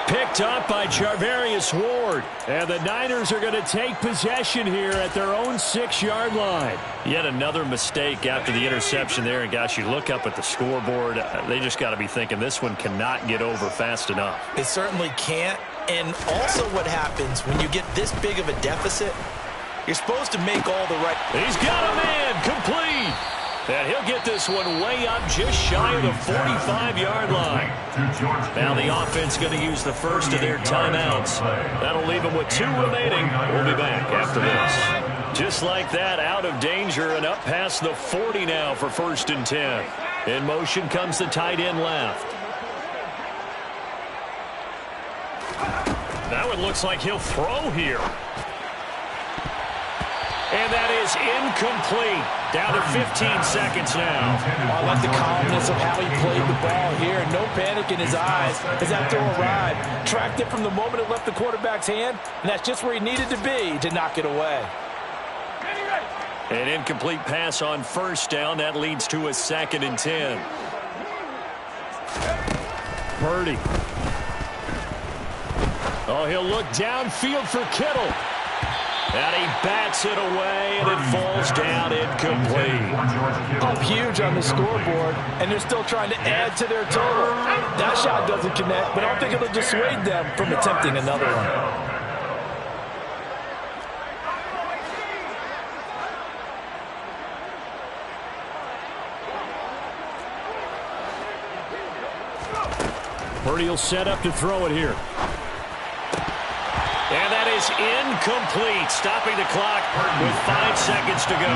Picked up by Charvarius Ward. And the Niners are going to take possession here at their own 6-yard line. Yet another mistake after the interception there. And gosh, you look up at the scoreboard, they just got to be thinking this one cannot get over fast enough. It certainly can't. And also what happens when you get this big of a deficit, you're supposed to make all the right... He's got a man, complete. And he'll get this one way up just shy of the 45-yard line. Now the offense going to use the first of their timeouts. That'll leave them with 2 remaining. We'll be back after this. Just like that, out of danger and up past the 40 now for first and 10. In motion comes the tight end left. Now it looks like he'll throw here. And that is incomplete. Down to 15 seconds now. I like the calmness of how he played the ball here. No panic in his eyes as that throw arrived. Tracked it from the moment it left the quarterback's hand, and that's just where he needed to be to knock it away. An incomplete pass on first down. That leads to a 2nd and 10. Purdy. Oh, he'll look downfield for Kittle. And he bats it away, and it falls down incomplete. Up huge on the scoreboard, and they're still trying to add to their total. That shot doesn't connect, but I don't think it'll dissuade them from attempting another one. Purdy will set up to throw it here. And that is incomplete, stopping the clock with 5 seconds to go.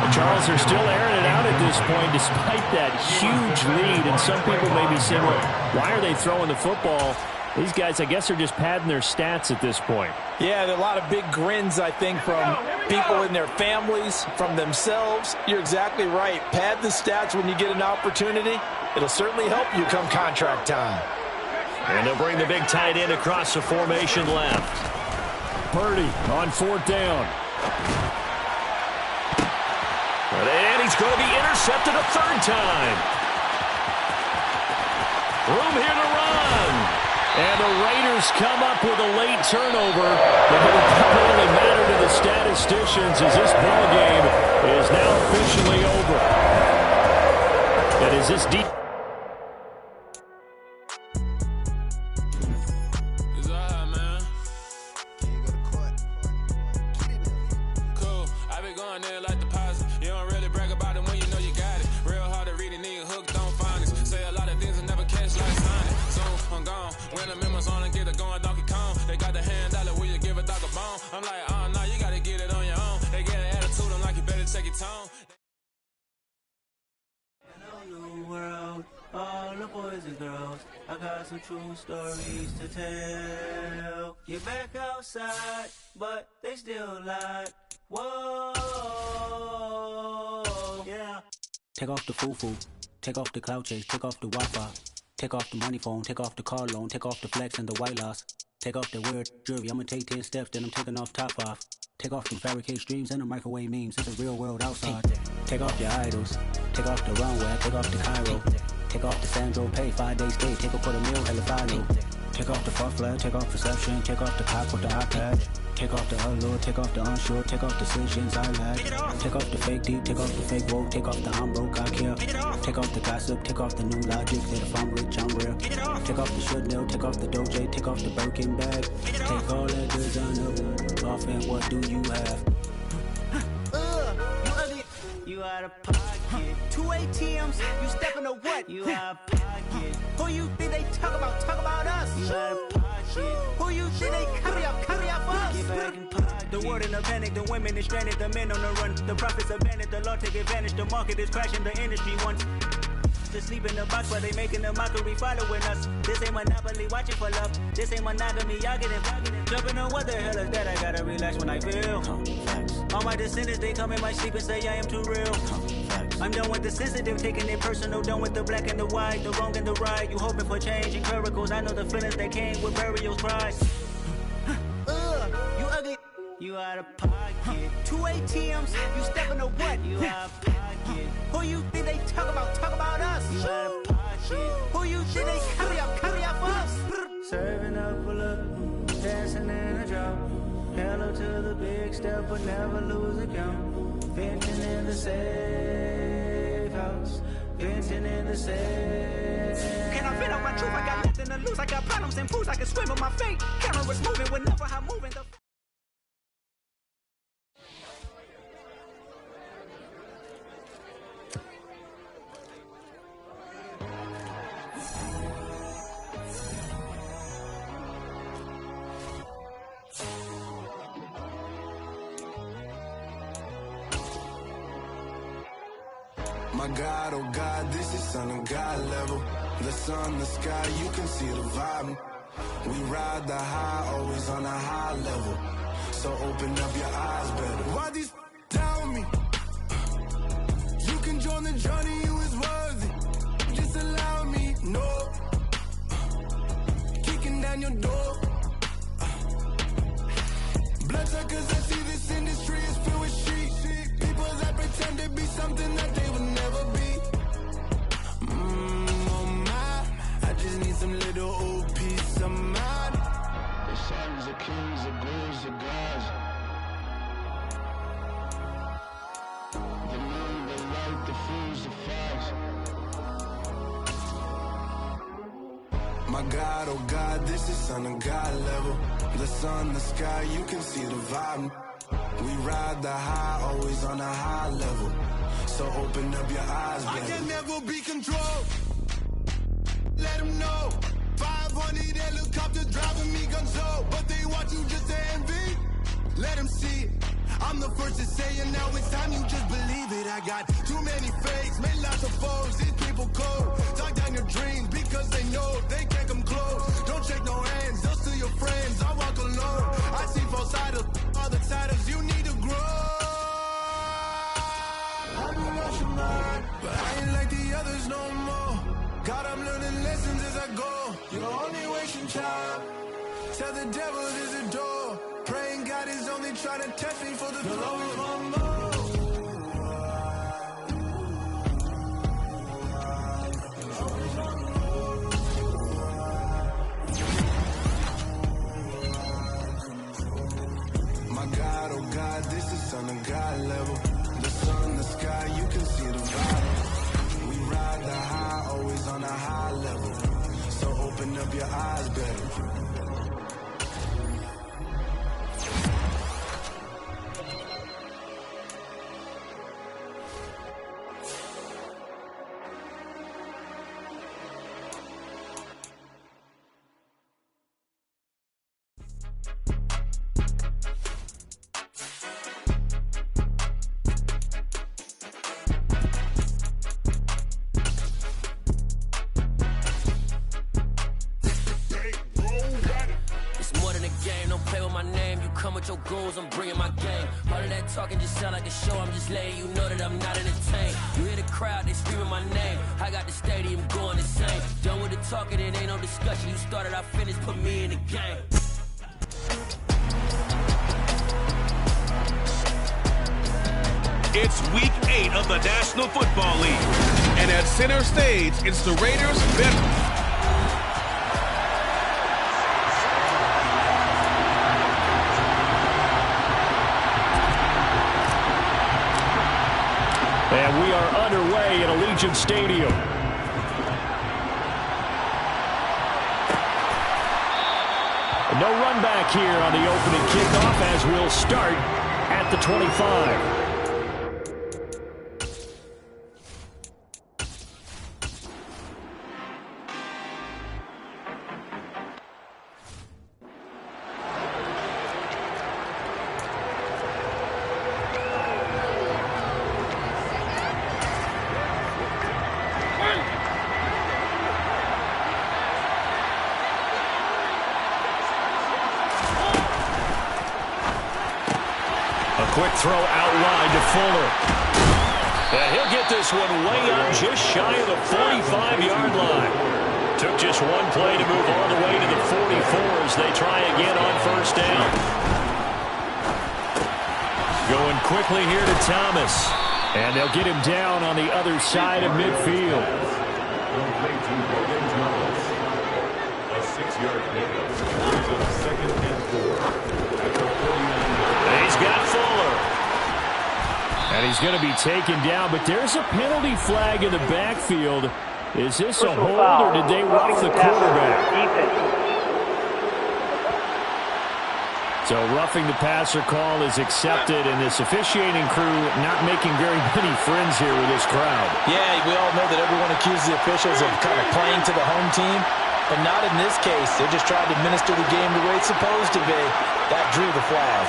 The Charles are still airing it out at this point despite that huge lead. And some people may be saying, well, why are they throwing the football? These guys, I guess, are just padding their stats at this point. Yeah, there are a lot of big grins, I think, from people in their families, from themselves. You're exactly right. Pad the stats when you get an opportunity. It'll certainly help you come contract time. And they'll bring the big tight end across the formation left. Purdy on 4th down. And he's going to be intercepted a 3rd time. Room here to run. And the Raiders come up with a late turnover. But it will probably only matter to the statisticians as this ball game is now officially over. And is this deep? True stories to tell. You're back outside, but they still lie. Whoa, yeah. Take off the foo-foo. Take off the cloud chase. Take off the Wi-Fi. Take off the money phone, take off the car loan, take off the flex and the white loss. Take off the weird jewelry, I'ma take 10 steps, then I'm taking off top off. Take off the fabricate streams and the microwave memes, it's a real world outside. Take off your idols, take off the runway, take off the Cairo. Take off the Sandro Pay, 5 days stay, take off for the meal, hella final. Take off the far flag, take off perception, take off the cock with the iPad. Take off the allure, take off the unsure, take off decisions I lack. Take off the fake deep, take off the fake woke, take off the I'm broke, I care. Take off the gossip, take off the new logic, that if I'm rich, I'm real. Take off the should know, take off the Doja, take off the Birkin bag. Take all that designer off and what do you have? You out of pocket. 2 ATMs, you stepping to what? You out of pocket. Who you think they talk about us? You out of pocket. Who you think they carry up for us? Get back in pocket. The world in a panic, the women is stranded, the men on the run. The profits abandoned, the law take advantage, the market is crashing, the industry wants to sleep in the box while they making a mockery following us. This ain't Monopoly, watching for love. This ain't monogamy, y'all get it. Jumping on what the hell is that? I gotta relax when I feel. All my descendants, they come in my sleep and say I am too real. I'm done with the sensitive, taking it personal. Done with the black and the white, the wrong and the right. You hoping for change and miracles. I know the feelings that came with burials, cries. You ugly. You out of pocket. 2 ATMs, you stepping to what? You out of pocket. Who you think they talk about us? You out of pocket. Who you think they carry up for us? Serving up, pull up, dancing in a drop. Hello to the big step, but never lose a count. Venting in the safe house. Venting in the safe. Can I fit up my truth? I got nothing to lose. I got problems and fools. I can swim with my fate. Camera's moving whenever I'm moving. My God, oh God, this is Son of God level. The sun, the sky, you can see the vibe. We ride the high, always on a high level. So open up your eyes better. Why these tell me? You can join the journey, you is worthy. Just allow me, no. Kicking down your door. Bloodsuckers, I see this industry is filled with sheep. People that pretend to be something that they would never be. Oh my, I just need some little old peace of mind. The sons of kings, the bulls, the gods. The moon, the light, the fools, the facts. My God, oh God, this is Son of God level. The sun, the sky, you can see the vibe. We ride the high, always on a high level. So open up your eyes, baby. I can never be controlled. Let them know. 500 helicopters driving me gonzo. But they want you just to envy. Let them see it. I'm the first to say it, now it's time you just believe it. I got too many fakes, made lots of foes. These people cold. Talk down your dreams because they know they can't come close. Don't shake no hands, they'll steal your friends. I walk alone. I see false idols, all the titles you need to grow. I know I should learn, but I ain't like the others no more. God, I'm learning lessons as I go. You're only wasting time. Tell the devil there's a door. Praying God is only trying to test me for the glory of my mom. My God, oh God, this is Son of God level. The sun, the sky, you can see the vibe. We ride the high, always on a high level. So open up your eyes, baby. with your goals, I'm bringing my game. All of that talking just sound like a show, I'm just letting you know that I'm not entertained. You hear the crowd, they screaming my name. I got the stadium going insane. Done with the talking, it ain't no discussion. You started, I finished, put me in the game. It's week 8 of the National Football League. And at center stage, it's the Raiders' veterans. And we are underway at Allegiant Stadium. No run back here on the opening kickoff as we'll start at the 25. Quick throw out wide to Fuller. And he'll get this one way up just shy of the 45-yard line. Took just one play to move all the way to the 44 as they try again on first down. Going quickly here to Thomas. And they'll get him down on the other side of midfield. A 6-yard pickup. Second and 4. He's got Fuller. And he's going to be taken down, but there's a penalty flag in the backfield. Is this a hold, or did they rough the quarterback? So roughing the passer call is accepted, and this officiating crew not making very many friends here with this crowd. Yeah, we all know that everyone accuses the officials of kind of playing to the home team, but not in this case. They're just trying to administer the game the way it's supposed to be. That drew the flag.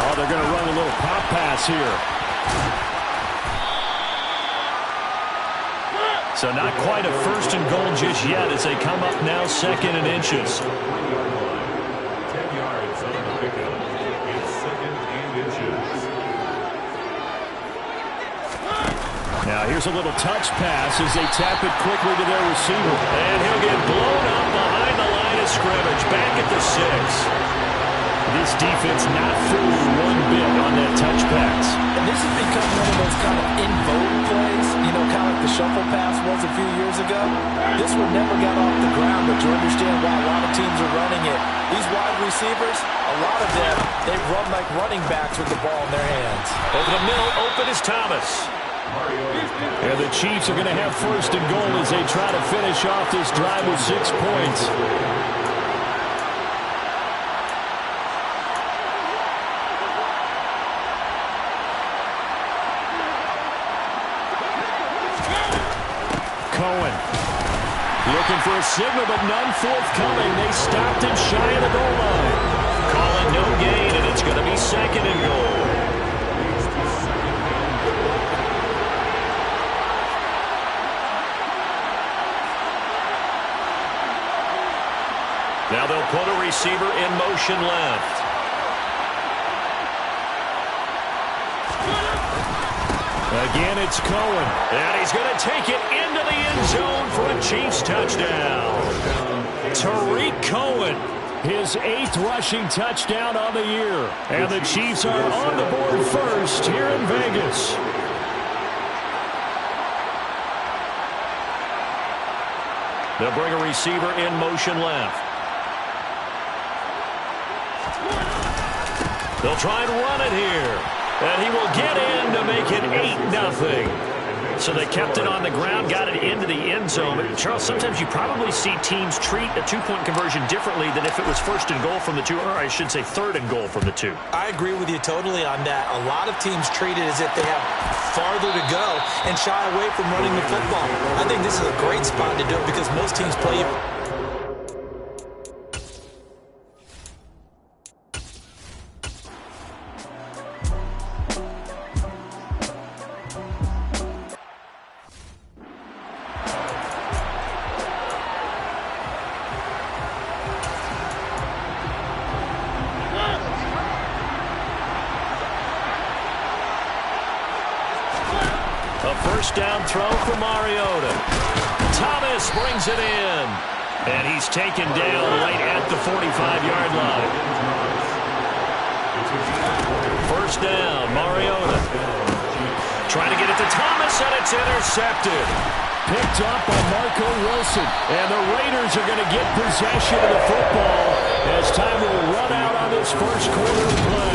Oh, they're going to run a little pop pass here. So not quite a first and goal just yet as they come up now second and inches. 10 yards on the pickup. It's second and inches. Now here's a little touch pass as they tap it quickly to their receiver. And he'll get blown up behind the line of scrimmage. Back at the 6. This defense not fooling one bit on that touch pass. And this has become one of those kind of in-vogue plays, you know, kind of like the shuffle pass was a few years ago. This one never got off the ground, but you understand why a lot of teams are running it. These wide receivers, a lot of them, they run like running backs with the ball in their hands. Over the middle, open is Thomas. And the Chiefs are going to have first and goal as they try to finish off this drive with 6 points. Cohen looking for a signal, but none forthcoming. They stopped him shy of the goal line. Calling no gain, and it's going to be second and goal. Now they'll put a receiver in motion left. Again, it's Cohen. And he's going to take it into the end zone for a Chiefs touchdown. Tariq Cohen, his 8th rushing touchdown on the year. And the Chiefs are on the board first here in Vegas. They'll bring a receiver in motion left. They'll try and run it here. And he will get in to make it 8-0. So they kept it on the ground, got it into the end zone. But Charles, sometimes you probably see teams treat a 2-point conversion differently than if it was first and goal from the 2, or I should say third and goal from the 2. I agree with you totally on that. A lot of teams treat it as if they have farther to go and shy away from running the football. I think this is a great spot to do it because most teams play A first down throw for Mariota. Thomas brings it in. And he's taken down right at the 45-yard line. First down, Mariota. Trying to get it to Thomas, and it's intercepted. Picked up by Marco Wilson. And the Raiders are going to get possession of the football as time will run out on this first quarter of play.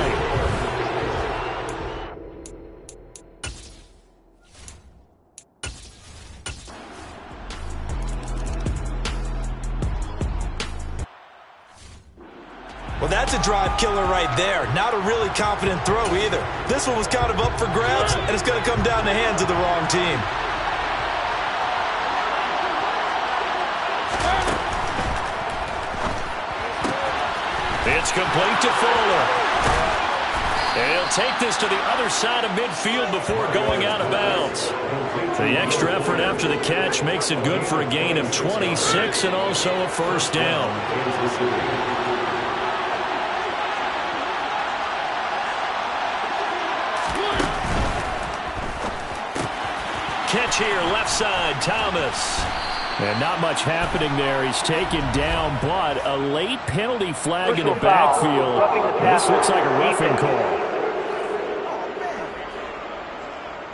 Well, that's a drive killer right there. Not a really confident throw either. This one was kind of up for grabs, and it's going to come down the hands of the wrong team. It's complete to Fuller. And he'll take this to the other side of midfield before going out of bounds. The extra effort after the catch makes it good for a gain of 26 and also a first down. Catch here, left side, Thomas. And not much happening there. He's taken down, but a late penalty flag in the backfield. This looks like a roughing call.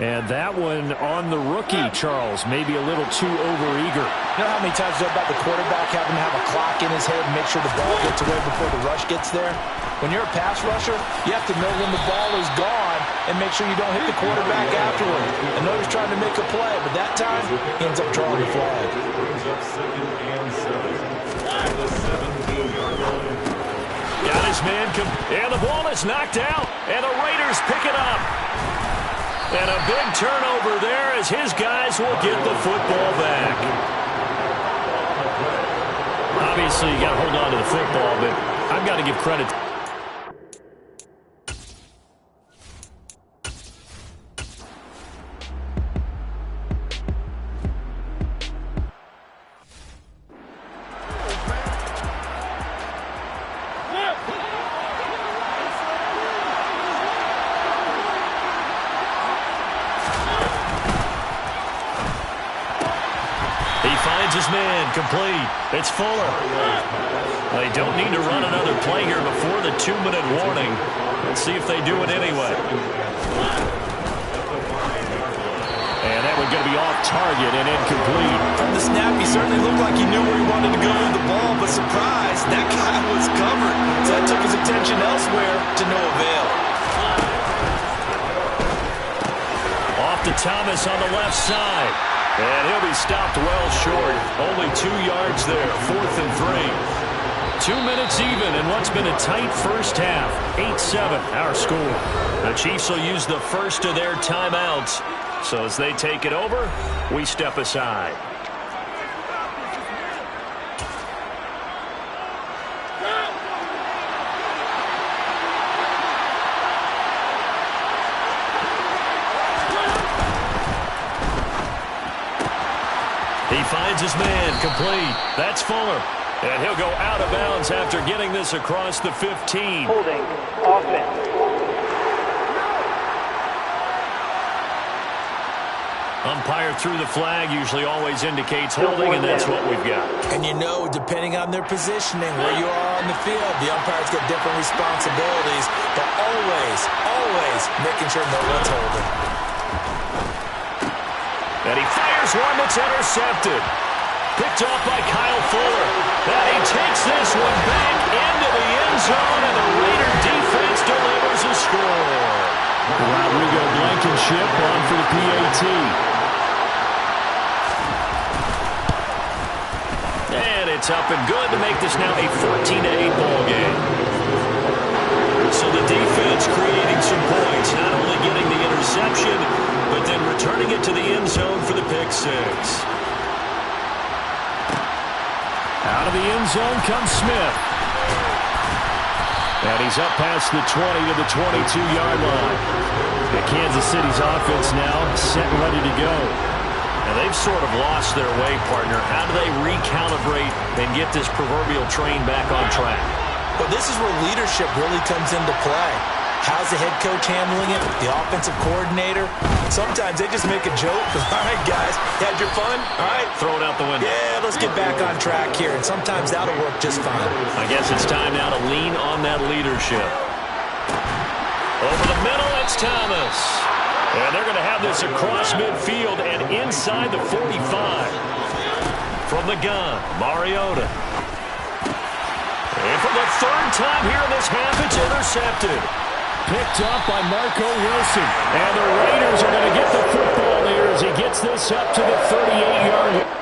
And that one on the rookie, Charles, maybe a little too overeager. You know how many times about the quarterback having to have a clock in his head and make sure the ball gets away before the rush gets there? When you're a pass rusher, you have to know when the ball is gone and make sure you don't hit the quarterback afterward. I know he's trying to make a play, but that time he ends up drawing the flag. Got his man, and the ball is knocked out, and the Raiders pick it up. And a big turnover there as his guys will get the football back. Obviously, you got to hold on to the football, but I've got to give credit. His man complete. It's Fuller. They don't need to run another play here before the 2-minute warning. Let's see if they do it anyway. And that one going to be off target and incomplete. From the snap, he certainly looked like he knew where he wanted to go with the ball, but surprise, that guy was covered. So that took his attention elsewhere to no avail. Off to Thomas on the left side. And he'll be stopped well short. Only 2 yards there. 4th and 3. 2 minutes even in what's been a tight first half. 8-7 our score. The Chiefs will use the first of their timeouts. So as they take it over, we step aside. He finds his man complete. That's Fuller. And he'll go out of bounds after getting this across the 15. Holding offense. Umpire threw the flag, usually always indicates holding, and that's what we've got. And you know, depending on their positioning, where you are on the field, the umpires get different responsibilities, but always making sure no one's holding. And he fires one that's intercepted. Picked off by Kyle Fuller. And he takes this one back into the end zone, and the Raider defense delivers a score. Rodrigo Blankenship on for the PAT. And it's up and good to make this now a 14-8 ball game. So the defense creating some points, not only getting the interception, but then returning it to the end zone for the pick six. Out of the end zone comes Smith. And he's up past the 20 to the 22-yard line. And Kansas City's offense now set and ready to go. And they've sort of lost their way, partner. How do they recalibrate and get this proverbial train back on track? Well, this is where leadership really comes into play. How's the head coach handling it? The offensive coordinator? Sometimes they just make a joke. All right, guys, you had your fun? All right. Throw it out the window. Yeah, let's get back on track here, and sometimes that'll work just fine. I guess it's time now to lean on that leadership. Over the middle, it's Thomas. And they're going to have this across midfield and inside the 45. From the gun, Mariota. And for the third time here in this half, it's intercepted. Picked up by Marco Wilson. And the Raiders are going to get the football here as he gets this up to the 38-yard line.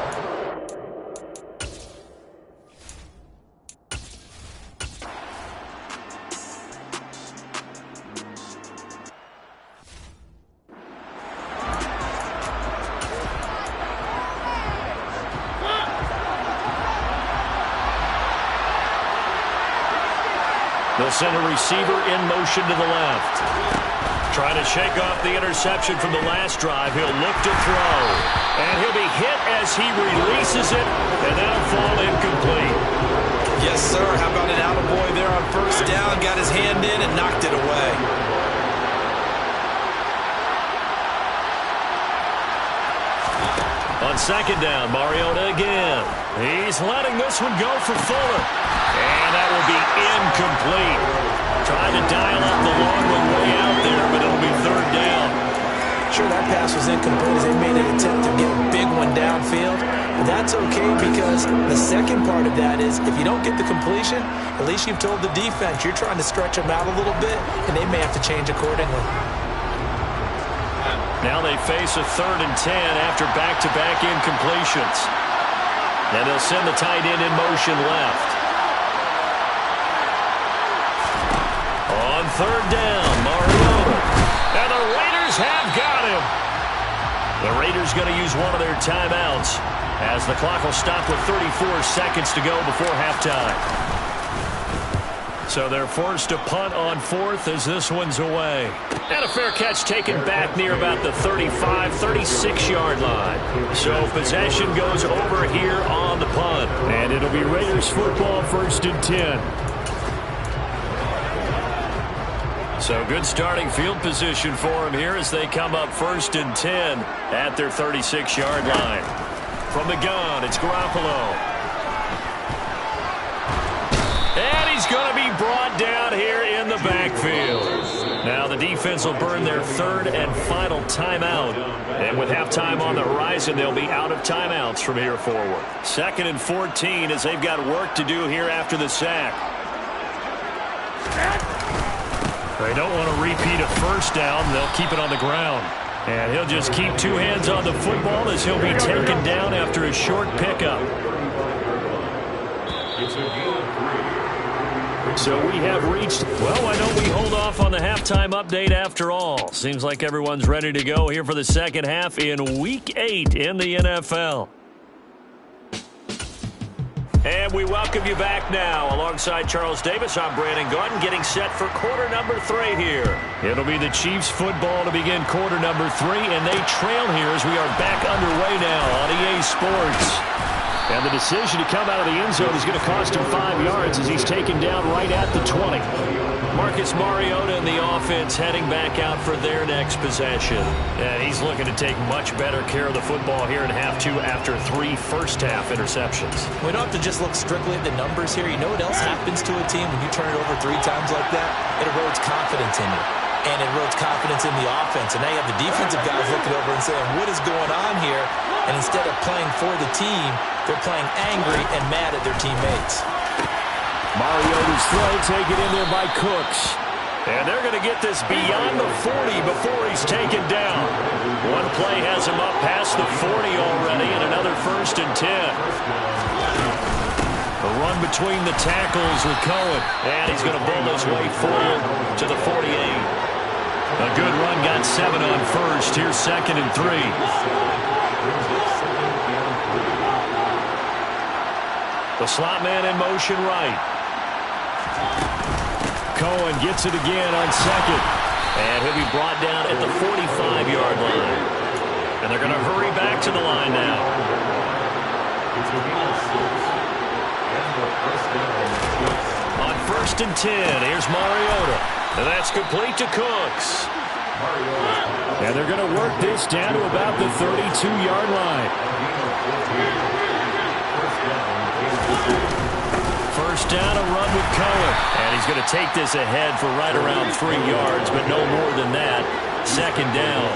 They'll send a receiver in motion to the left. Trying to shake off the interception from the last drive. He'll look to throw. And he'll be hit as he releases it. And that'll fall incomplete. Yes, sir. How about an attaboy there on first down? Got his hand in and knocked it away. On second down, Mariota again. He's letting this one go for Fuller. And that will be incomplete. Trying to dial up the long one way out there, but it'll be third down. Sure, that pass was incomplete as they made an attempt to get a big one downfield. But that's okay because the second part of that is if you don't get the completion, at least you've told the defense you're trying to stretch them out a little bit, and they may have to change accordingly. Now they face a 3rd and 10 after back-to-back incompletions. And they'll send the tight end in motion left. On third down, Mariota. And the Raiders have got him. The Raiders going to use one of their timeouts as the clock will stop with 34 seconds to go before halftime. So they're forced to punt on 4th as this one's away. And a fair catch taken back near about the 35, 36-yard line. So possession goes over here on the punt. And it'll be Raiders football, 1st and 10. So good starting field position for them here as they come up 1st and 10 at their 36-yard line. From the gun, it's Garoppolo. And he's going to be brought down here in the backfield. Now the defense will burn their 3rd and final timeout. And with halftime on the horizon, they'll be out of timeouts from here forward. 2nd and 14 as they've got work to do here after the sack. They don't want to repeat a first down. They'll keep it on the ground. And he'll just keep 2 hands on the football as he'll be taken down after a short pickup. So we have reached, well, why don't we hold off on the halftime update after all? Seems like everyone's ready to go here for the second half in Week 8 in the NFL. And we welcome you back now. Alongside Charles Davis, I'm Brandon Gaudin, getting set for quarter number 3 here. It'll be the Chiefs football to begin quarter number 3, and they trail here as we are back underway now on EA Sports. And the decision to come out of the end zone is going to cost him 5 yards as he's taken down right at the 20. Marcus Mariota and the offense heading back out for their next possession. And he's looking to take much better care of the football here in half 2 after 3 first-half interceptions. We don't have to just look strictly at the numbers here. You know what else happens to a team when you turn it over 3 times like that? It erodes confidence in you. And it erodes confidence in the offense. And now you have the defensive guys looking over and saying, what is going on here? And instead of playing for the team, they're playing angry and mad at their teammates. Mariota's throw taken in there by Cooks. And they're going to get this beyond the 40 before he's taken down. One play has him up past the 40 already, and another 1st and 10. A run between the tackles with Cohen. And he's going to bull his way forward to the 48. A good run, got 7 on first. Here's 2nd and 3. The slot man in motion right. Cohen gets it again on 2nd. And he'll be brought down at the 45-yard line. And they're going to hurry back to the line now. On 1st and 10, here's Mariota. And that's complete to Cooks. And they're going to work this down to about the 32-yard line. First down, a run with Cohen. And he's going to take this ahead for right around 3 yards, but no more than that. Second down.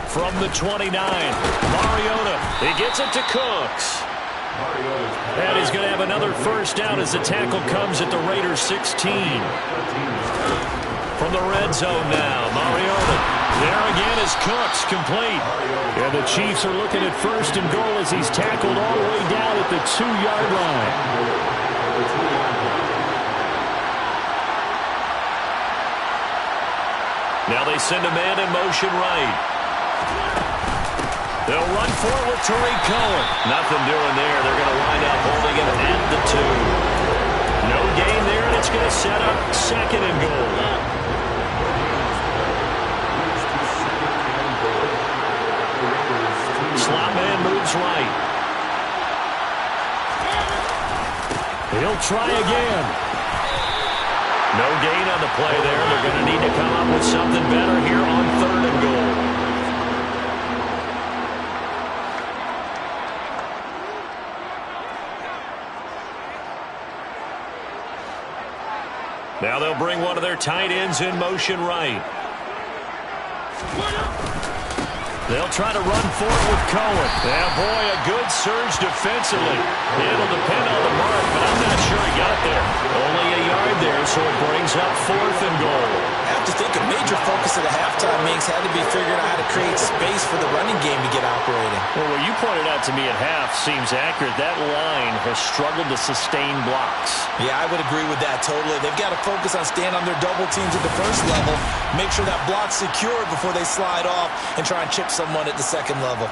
From the 29, Mariota. He gets it to Cooks. And he's going to have another first down as the tackle comes at the Raiders' 16. From the red zone now, Mariota. There again is Cooks, complete. And the Chiefs are looking at first and goal as he's tackled all the way down at the 2-yard line. Now they send a man in motion right. They'll run for it with Tariq Cohen. Nothing doing there. They're going to wind up holding him at the 2. No gain there, and it's going to set up second and goal. Slot man moves right. He'll try again. No gain on the play there. They're going to need to come up with something better here on third and goal. Now they'll bring one of their tight ends in motion right. They'll try to run for it with Cohen. Yeah, boy, a good surge defensively. It'll depend on the mark, but I'm not sure he got there. Only a yard there, so it brings up fourth and goal. I have to think a major focus of the halftime mix had to be figuring out how to create space for the running game to get operating. Well, what you pointed out to me at half seems accurate. That line has struggled to sustain blocks. Yeah, I would agree with that totally. They've got to focus on staying on their double teams at the first level, make sure that block's secured before they slide off and try and chip someone at the second level.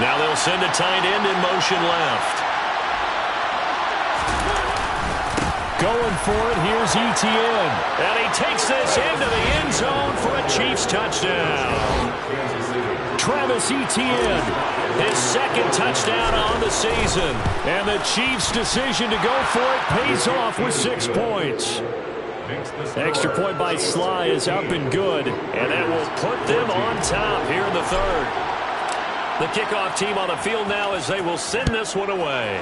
Now they'll send a tight end in motion left. Going for it, here's Etienne. And he takes this into the end zone for a Chiefs touchdown. Travis Etienne. His second touchdown on the season. And the Chiefs' decision to go for it pays off with 6 points. Extra point by Sly is up and good. And that will put them on top here in the third. The kickoff team on the field now as they will send this one away.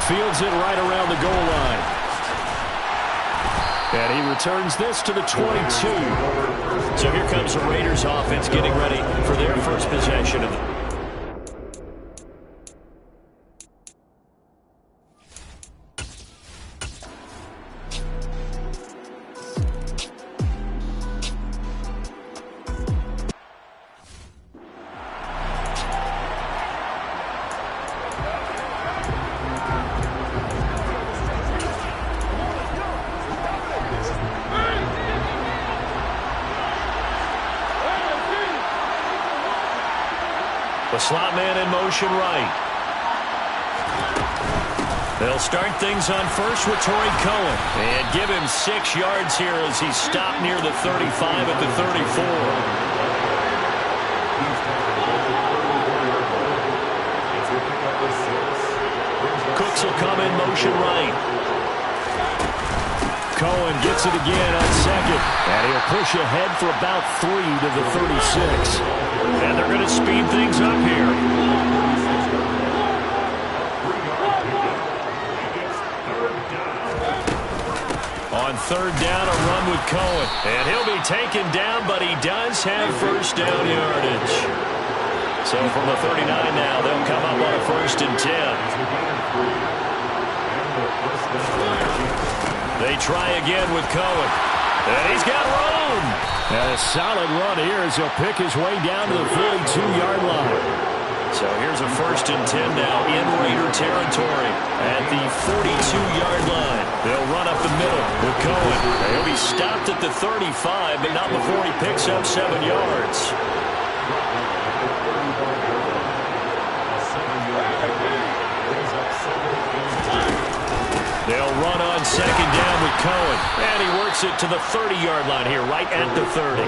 Fields it right around the goal line. And he returns this to the 22. So here comes the Raiders offense getting ready for their first possession of the slot man in motion right. They'll start things on first with Tariq Cohen. And give him 6 yards here as he stopped near the 35 at the 34. Cooks will come in motion right. Cohen gets it again on second. And he'll push ahead for about 3 to the 36. And they're going to speed things up here. On third down, a run with Cohen. And he'll be taken down, but he does have first down yardage. So from the 39 now, they'll come up on a 1st and 10. They try again with Cohen. And he's got room. And a solid run here as he'll pick his way down to the 42-yard line. So here's a 1st and 10 now in Raider territory at the 42-yard line. They'll run up the middle with Cohen. He'll be stopped at the 35, but not before he picks up 7 yards. They'll run on second down with Cohen. And he works it to the 30-yard line here, right at the 30.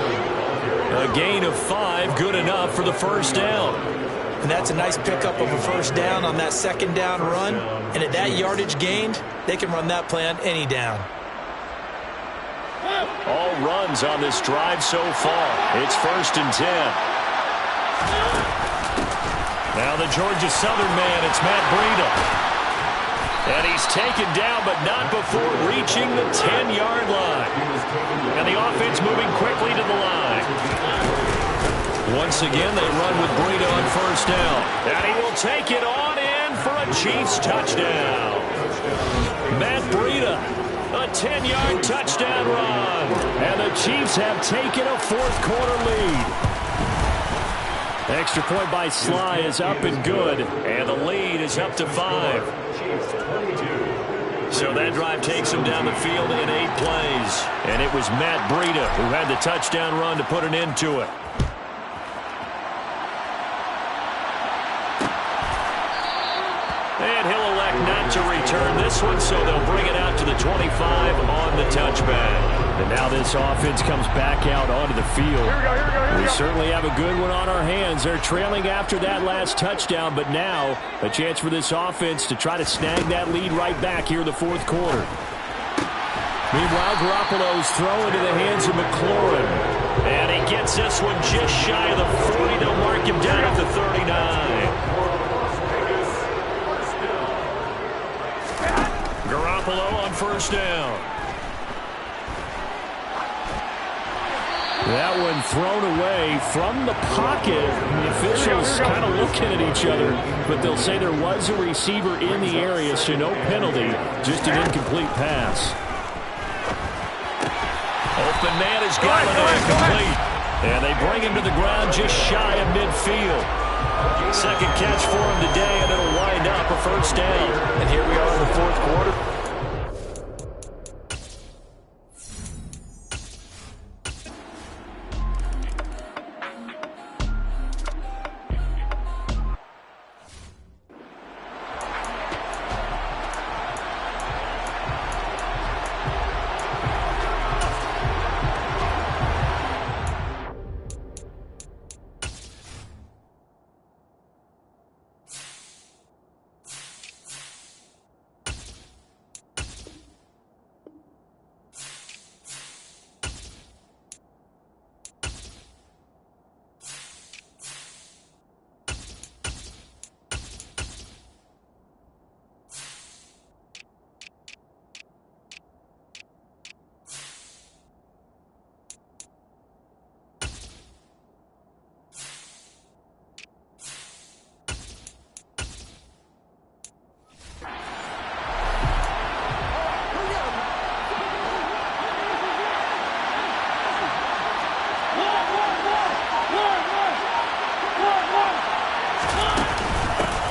A gain of 5, good enough for the first down. And that's a nice pickup of a first down on that second down run. And at that yardage gained, they can run that play on any down. All runs on this drive so far. It's 1st and 10. Now the Georgia Southern man, it's Matt Breida. And he's taken down, but not before reaching the 10-yard line. And the offense moving quickly to the line. Once again, they run with Breida on first down. And he will take it on in for a Chiefs touchdown. Matt Breida, a 10-yard touchdown run. And the Chiefs have taken a fourth-quarter lead. Extra point by Sly is up and good. And the lead is up to 5. So that drive takes him down the field in 8 plays. And it was Matt Breida who had the touchdown run to put an end to it. And he'll elect not to return this one, so they'll bring it out to the 25 on the touchback. And now this offense comes back out onto the field. We certainly have a good one on our hands. They're trailing after that last touchdown, but now a chance for this offense to try to snag that lead right back here in the fourth quarter. Meanwhile, Garoppolo's throw into the hands of McLaurin. And he gets this one just shy of the 40. They'll mark him down at the 39. Garoppolo on first down. That one thrown away from the pocket. The officials kind of looking at each other, but they'll say there was a receiver in the area, so no penalty, just an incomplete pass. Open man has got it incomplete. And they bring him to the ground just shy of midfield. Second catch for him today, and it'll wind up a first down. And here we are in the fourth quarter.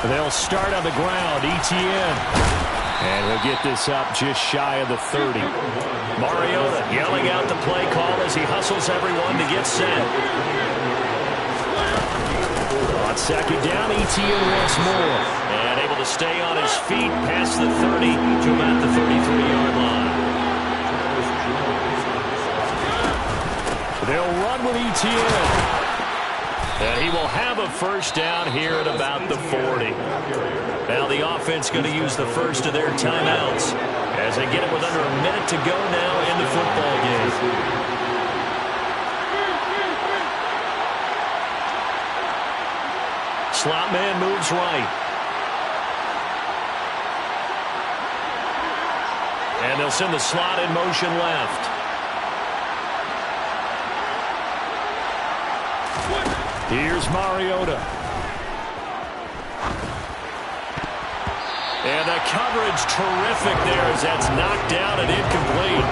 They'll start on the ground, Etienne. And he'll get this up just shy of the 30. Mariota yelling out the play call as he hustles everyone to get set. On second down, Etienne once more. And able to stay on his feet past the 30 to about the 33-yard line. They'll run with Etienne. And he will have a first down here at about the 40. Now the offense going to use the first of their timeouts as they get it with under a minute to go now in the football game. Slot man moves right. And they'll send the slot in motion left. Here's Mariota. And the coverage terrific there as that's knocked down and incomplete.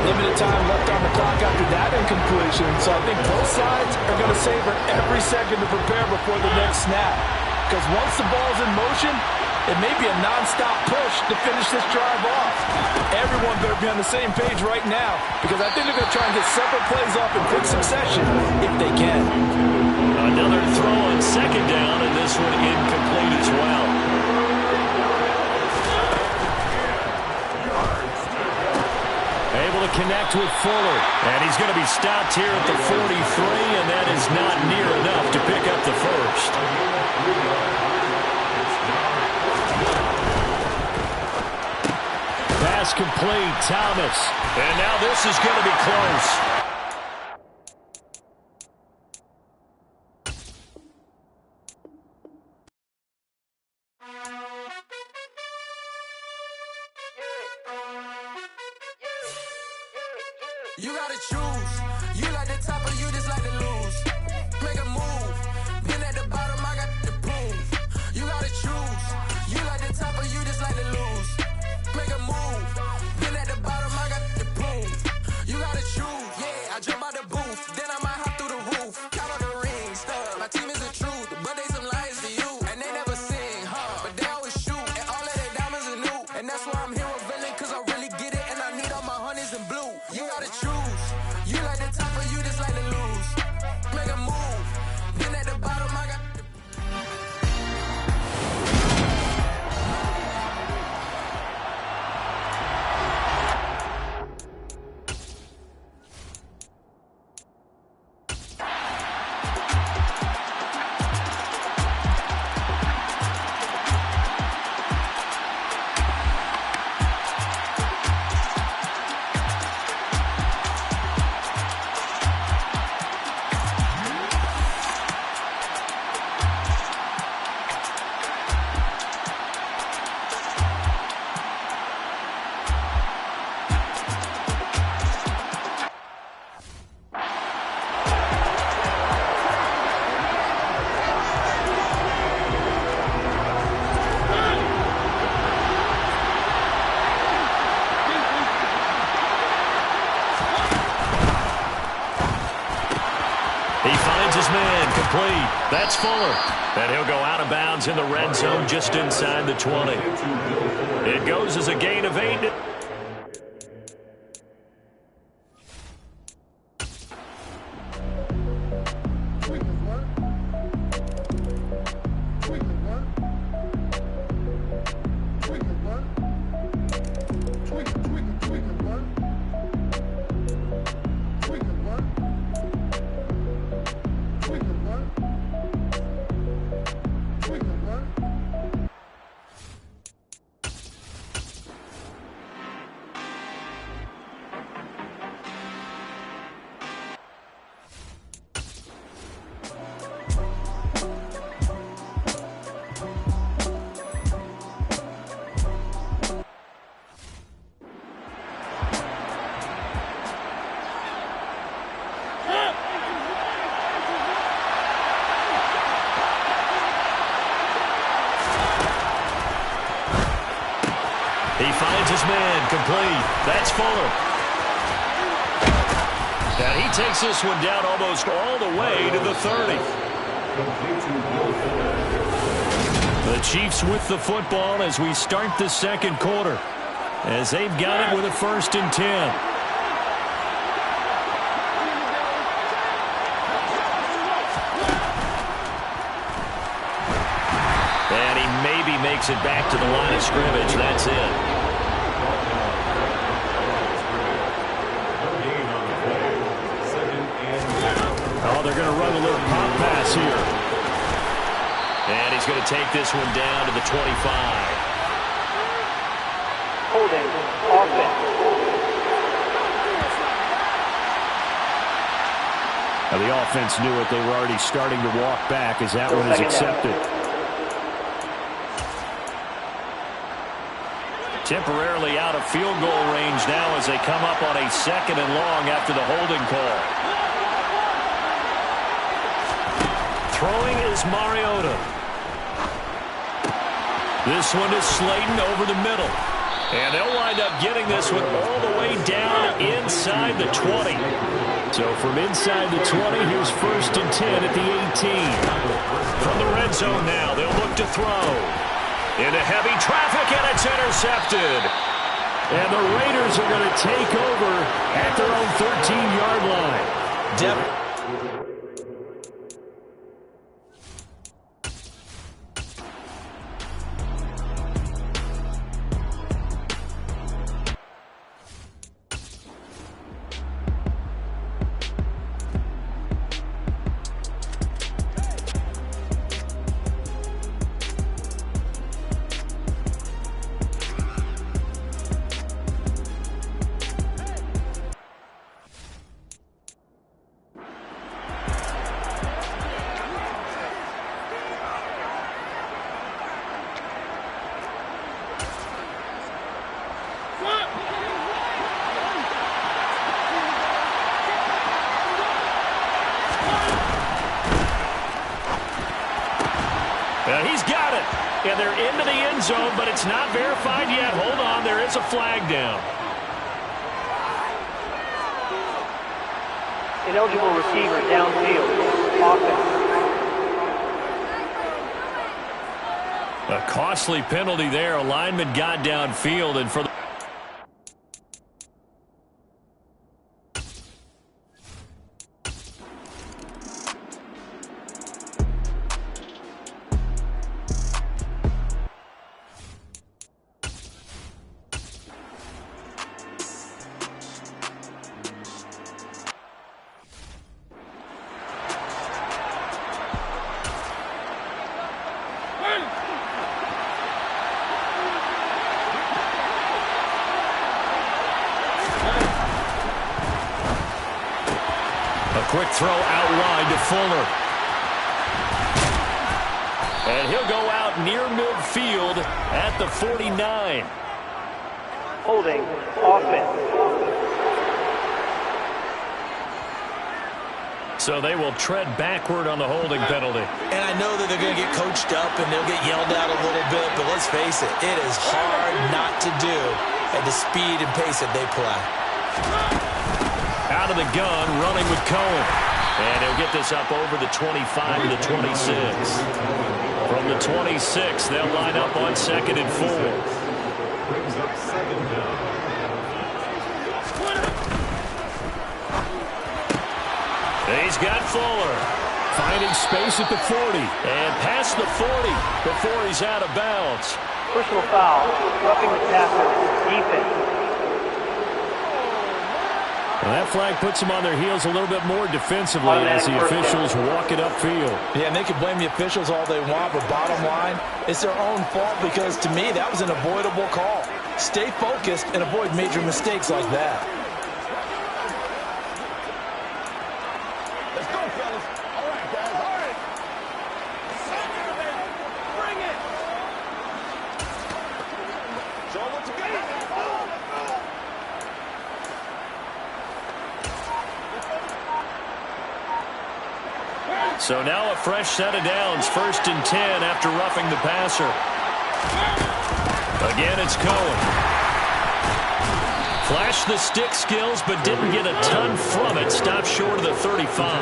Limited time left on the clock after that incompletion, so I think both sides are going to savor every second to prepare before the next snap. Because once the ball's in motion, it may be a non-stop push to finish this drive off. Everyone better be on the same page right now, because I think they're going to try and get separate plays off in quick succession if they can. Another throw on second down, and this one incomplete as well. able to connect with Fuller. And he's going to be stopped here at the 43, and that is not near enough to pick up the first. Pass complete, Thomas. And now this is going to be close. You gotta choose. You like the top or you just like to lose. Make a move. Been at the bottom, I got the proof. You gotta choose. You like the top or you just like to lose. Make a move. Been at the bottom, I got the proof. You gotta choose. Yeah, I jump out the booth. Then I might hop through the roof. Count on the rings. My team is the truth, but they some liars to you. And they never sing, but they always shoot. And all of their diamonds are new. And that's why I'm here revealing, cause I really get it. And I need all my honeys in blue. You gotta choose. You like the top or you just like to lose. Make a move. Been at the bottom, I got the That's Fuller. And he'll go out of bounds in the red zone just inside the 20. It goes as a gain of 8. He finds his man, complete. That's Fuller. And he takes this one down almost all the way to the 30. The Chiefs with the football as we start the second quarter, as they've got it with a 1st and 10. And he maybe makes it back to the line of scrimmage. That's it. Oh, they're going to run a little pop pass here. And he's going to take this one down to the 25. Holding offense. Now the offense knew it. They were already starting to walk back as that one is accepted. Temporarily out of field goal range now as they come up on a 2nd and long after the holding call. Throwing is Mariota. This one is Slayton over the middle. And they'll wind up getting this one all the way down inside the 20. So from inside the 20, here's 1st and 10 at the 18. From the red zone now, they'll look to throw. Into heavy traffic, and it's intercepted. And the Raiders are going to take over at their own 13-yard line. And they're into the end zone, but it's not verified yet. Hold on, there is a flag down. Ineligible receiver downfield. Offense. A costly penalty there. A lineman got downfield, and for the quick throw out wide to Fuller. And he'll go out near midfield at the 49. Holding. Offense. So they will tread backward on the holding penalty. And I know that they're going to get coached up and they'll get yelled at a little bit, but let's face it, it is hard not to do at the speed and pace that they play. Out of the gun, running with Cohen. And he'll get this up over the 25 to the 26. From the 26, they'll line up on 2nd and 4. Brings up 2nd down. He's got Fuller. Finding space at the 40. And past the 40 before he's out of bounds. Personal foul. Roughing the passer. Defense. Well, that flag puts them on their heels a little bit more defensively as the officials walk it upfield. Yeah, and they can blame the officials all they want, but bottom line, it's their own fault because, to me, that was an avoidable call. Stay focused and avoid major mistakes like that. Let's go, fellas. All right, guys. All right. Bring it. Show them what you got. So now a fresh set of downs, 1st and 10 after roughing the passer. Again, it's Cohen. Flashed the stick skills, but didn't get a ton from it. Stopped short of the 35. A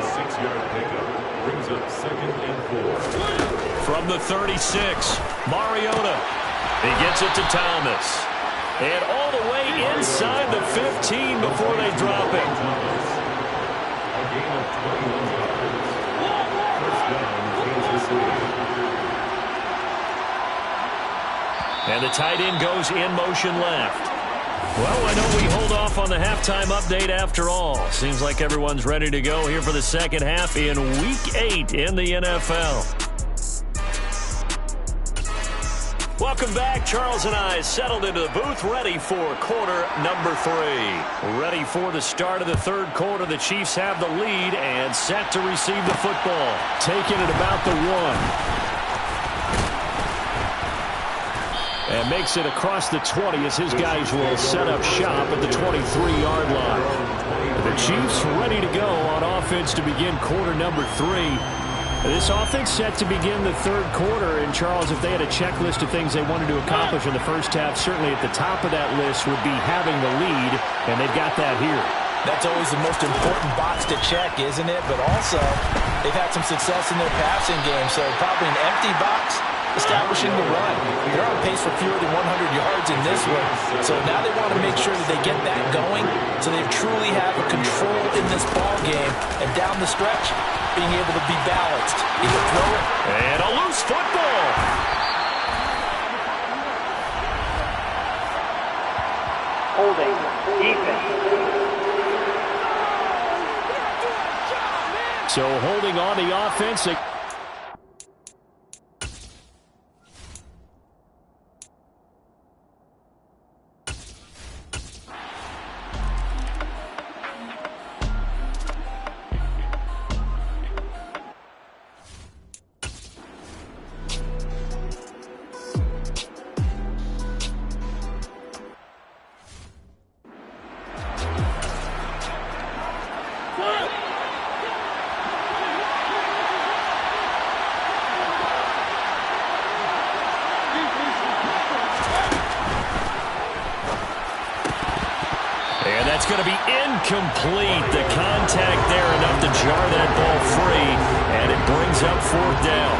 6-yard pickup brings up 2nd and 4. From the 36, Mariota. He gets it to Thomas. And all the way inside the 15 before they drop it. Gain of 21 yards. 1st down, Kansas City. And the tight end goes in motion left. Well, I know we hold off on the halftime update after all. Seems like everyone's ready to go here for the second half in Week 8 in the NFL. Welcome back. Charles and I settled into the booth, ready for quarter number 3. Ready for the start of the 3rd quarter. The Chiefs have the lead and set to receive the football. Taking it about the 1. And makes it across the 20 as his guys will set up shop at the 23-yard line. The Chiefs ready to go on offense to begin quarter number 3. This offense set to begin the 3rd quarter, and Charles, if they had a checklist of things they wanted to accomplish in the first half, certainly at the top of that list would be having the lead, and they've got that here. That's always the most important box to check, isn't it? But also, they've had some success in their passing game, so probably an empty box establishing the run. They're on pace for fewer than 100 yards in this one, so now they want to make sure that they get that going so they truly have a control in this ball game, and down the stretch, being able to be balanced. Either throw it. And a loose football. Holding. Defense. So holding on the offense. That's going to be incomplete. The contact there enough to jar that ball free, and it brings up 4th down.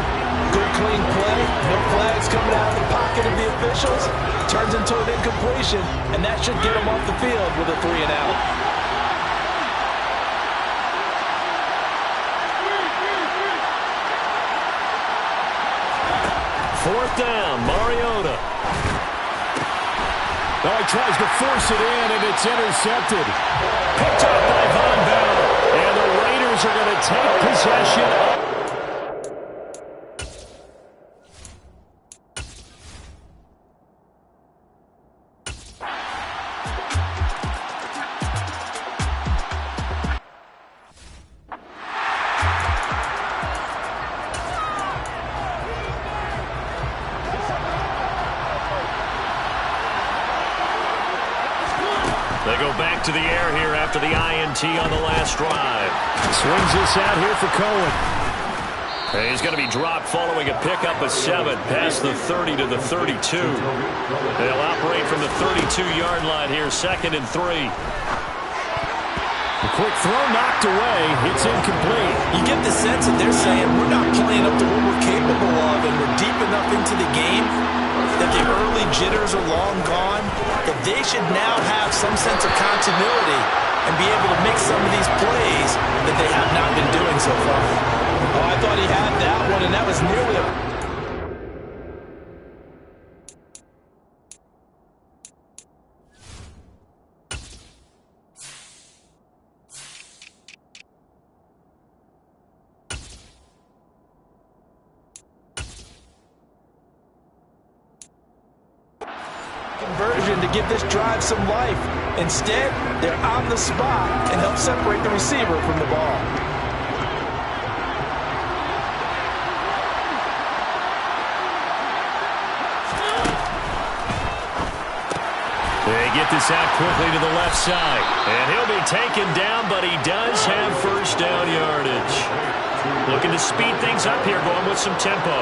Good clean play. No flags coming out of the pocket of the officials. Turns into an incompletion, and that should get them off the field with a 3-and-out. Fourth down, Mariota. Oh, he tries to force it in, and it's intercepted. Picked up by Von Bell. And the Raiders are going to take possession. They go back to the air here after the INT on the last drive. Swings this out here for Cohen. And he's going to be dropped following a pickup of 7 past the 30 to the 32. They'll operate from the 32-yard line here, 2nd and 3. A quick throw knocked away. It's incomplete. You get the sense that they're saying we're not playing up to what we're capable of, and we're deep enough into the game that the early jitters are long gone, that they should now have some sense of continuity and be able to make some of these plays that they have not been doing so far. Oh, I thought he had that one, and that was nearly a... conversion to give this drive some life. Instead, they're on the spot and help separate the receiver from the ball. They get this out quickly to the left side. And he'll be taken down, but he does have 1st down yardage. Looking to speed things up here, going with some tempo.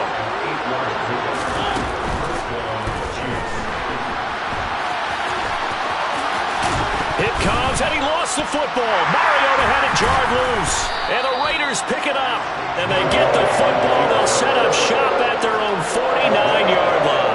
It comes, and he lost the football. Mariota had it jarred loose. And the Raiders pick it up. And they get the football. They'll set up shop at their own 49-yard line.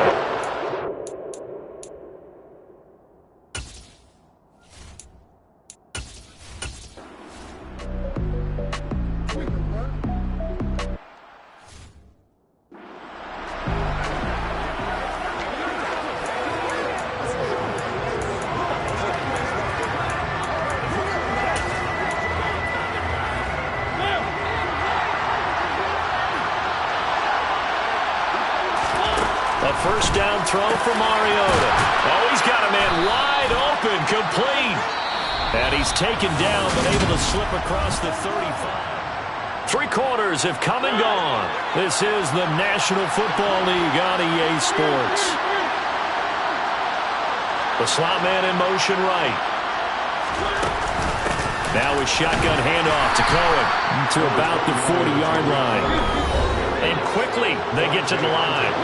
First down throw for Mariota. Oh, he's got a man wide open, complete. And he's taken down, but able to slip across the 35. 3 quarters have come and gone. This is the National Football League on EA Sports. The slot man in motion right. Now a shotgun handoff to Cohen to about the 40-yard line. And quickly they get to the line.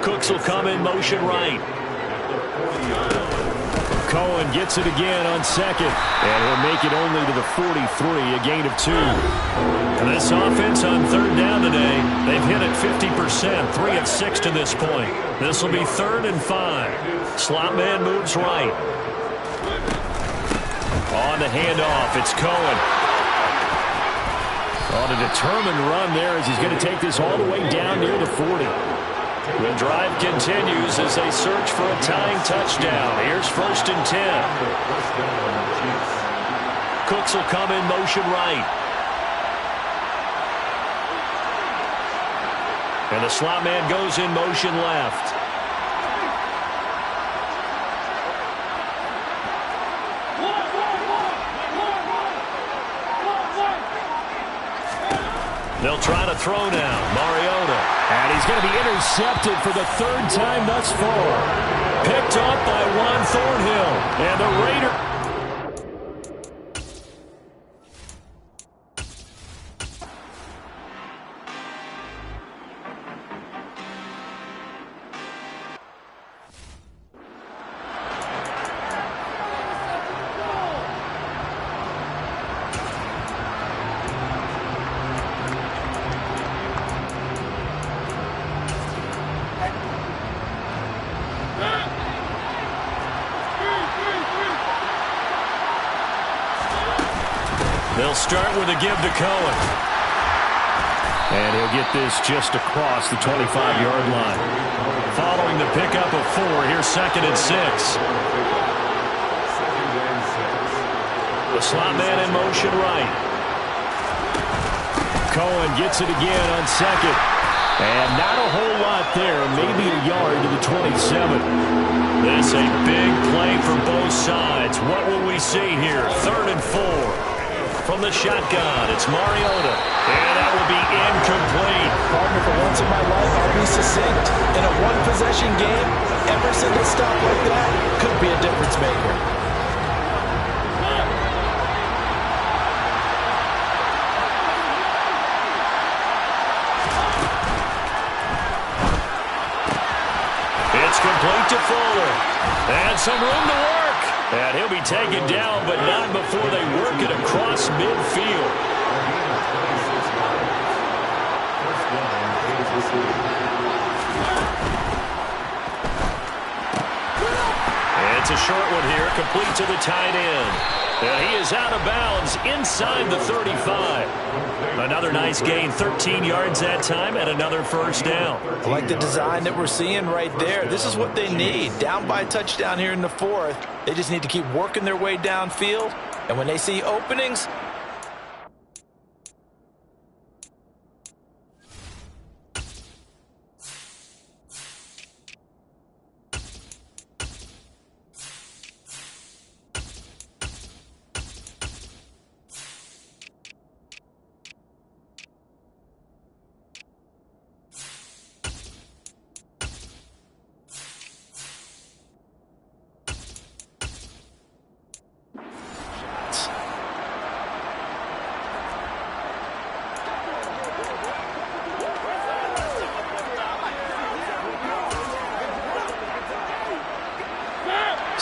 Cooks will come in motion right. Cohen gets it again on 2nd. And he'll make it only to the 43, a gain of 2. And this offense on 3rd down today, they've hit it 50%, 3 of 6 to this point. This will be 3rd and 5. Slot man moves right. On the handoff, it's Cohen. On a determined run there as he's going to take this all the way down near the 40. The drive continues as they search for a tying touchdown. Here's 1st and 10. Cooks will come in motion right. And the slot man goes in motion left. They'll try to throw now. Mariota. And he's going to be intercepted for the 3rd time thus far. Picked up by Juan Thornhill. And the Raiders. They'll start with a give to Cohen. And he'll get this just across the 25-yard line. Following the pickup of 4, here's 2nd and 6. The slot man in motion right. Cohen gets it again on 2nd. And not a whole lot there, maybe a yard to the 27. This a big play for both sides. What will we see here? 3rd and 4. From the shotgun, it's Mariota. And that will be incomplete. Partner, for once in my life, I'll be succinct. In a one-possession game, every single stop like that could be a difference maker. It's complete to Fuller. And some room to work. And he'll be taken down, but not before they work it across midfield. It's a short one here, complete to the tight end. And he is out of bounds inside the 35. Another nice gain, 13 yards that time, and another first down. I like the design that we're seeing right there. This is what they need. Down by a touchdown here in the 4th. They just need to keep working their way downfield. And when they see openings,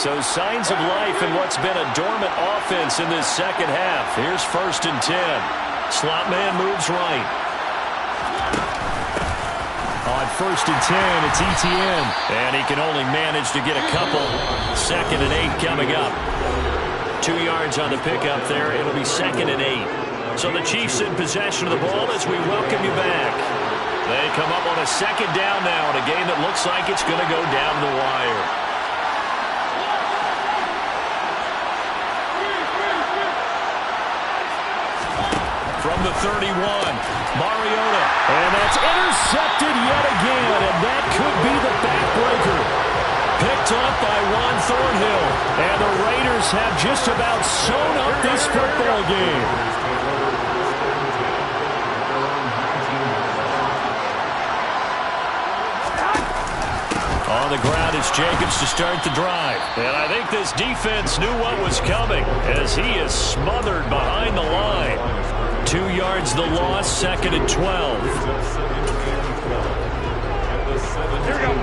so signs of life in what's been a dormant offense in this second half. Here's 1st and 10. Slot man moves right. On 1st and 10, it's ETN. And he can only manage to get a couple. 2nd and 8 coming up. 2 yards on the pickup there. It'll be 2nd and 8. So the Chiefs in possession of the ball as we welcome you back. They come up on a 2nd down now in a game that looks like it's going to go down the wire. From the 31, Mariota. And that's intercepted yet again, and that could be the backbreaker. Picked up by Juan Thornhill. And the Raiders have just about sewn up this football game. On the ground, it's Jacobs to start the drive. And I think this defense knew what was coming as he is smothered behind the line. 2 yards the loss, 2nd and 12. Here we go.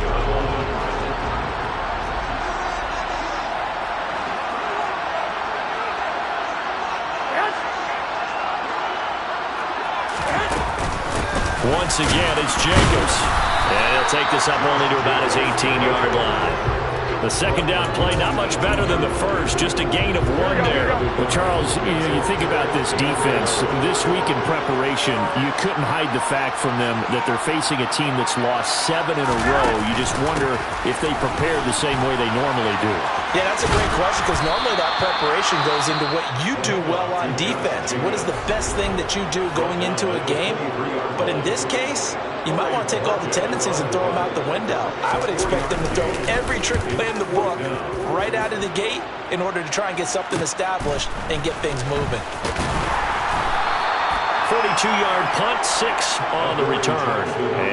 Once again, it's Jacobs. And he'll take this up only to about his 18-yard line. The 2nd down play, not much better than the first, just a gain of 1 there. Well, Charles, you think about this defense. This week in preparation, you couldn't hide the fact from them that they're facing a team that's lost 7 in a row. You just wonder if they prepared the same way they normally do. yeah, that's a great question because normally that preparation goes into what you do well on defense. What is the best thing that you do going into a game? But in this case, you might want to take all the tendencies and throw them out the window. I would expect them to throw every trick play in the book right out of the gate in order to try and get something established and get things moving. 42-yard punt, 6 on the return.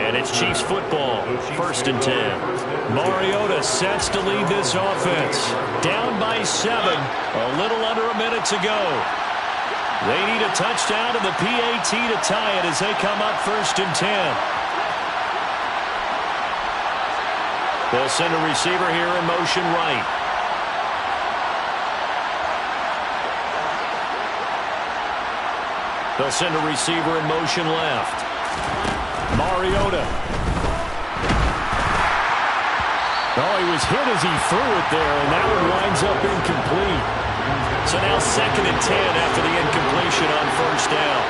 And it's Chiefs football, 1st and 10. Mariota sets to lead this offense. Down by 7, a little under a minute to go. They need a touchdown and the PAT to tie it as they come up 1st and 10. They'll send a receiver here in motion right. They'll send a receiver in motion left. Mariota. Oh, he was hit as he threw it there, and that one winds up incomplete. So now 2nd and 10 after the incompletion on first down.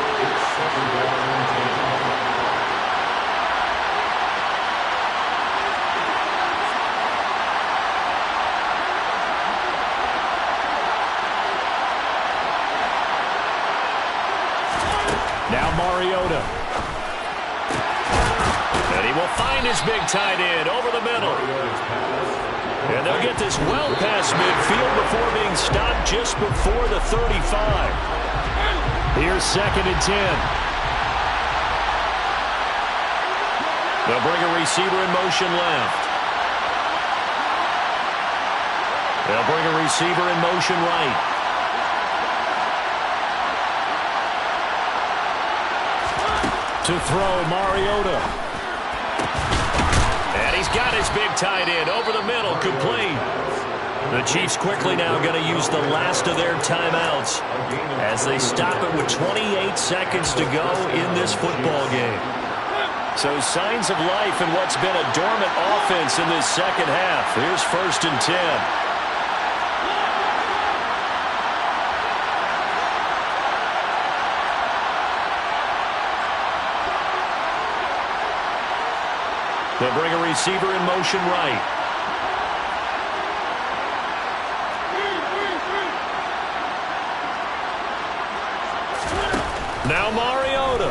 Now Mariota. And he will find his big tight end over the middle. And they'll get this well past midfield before being stopped just before the 35. Here's 2nd and 10. They'll bring a receiver in motion left. They'll bring a receiver in motion right. To throw, Mariota. And he's got his big tight end over the middle, complete. The Chiefs quickly now going to use the last of their timeouts as they stop it with 28 seconds to go in this football game. So signs of life in what's been a dormant offense in this second half. Here's 1st and 10. They'll bring a receiver in motion right. Now Mariota.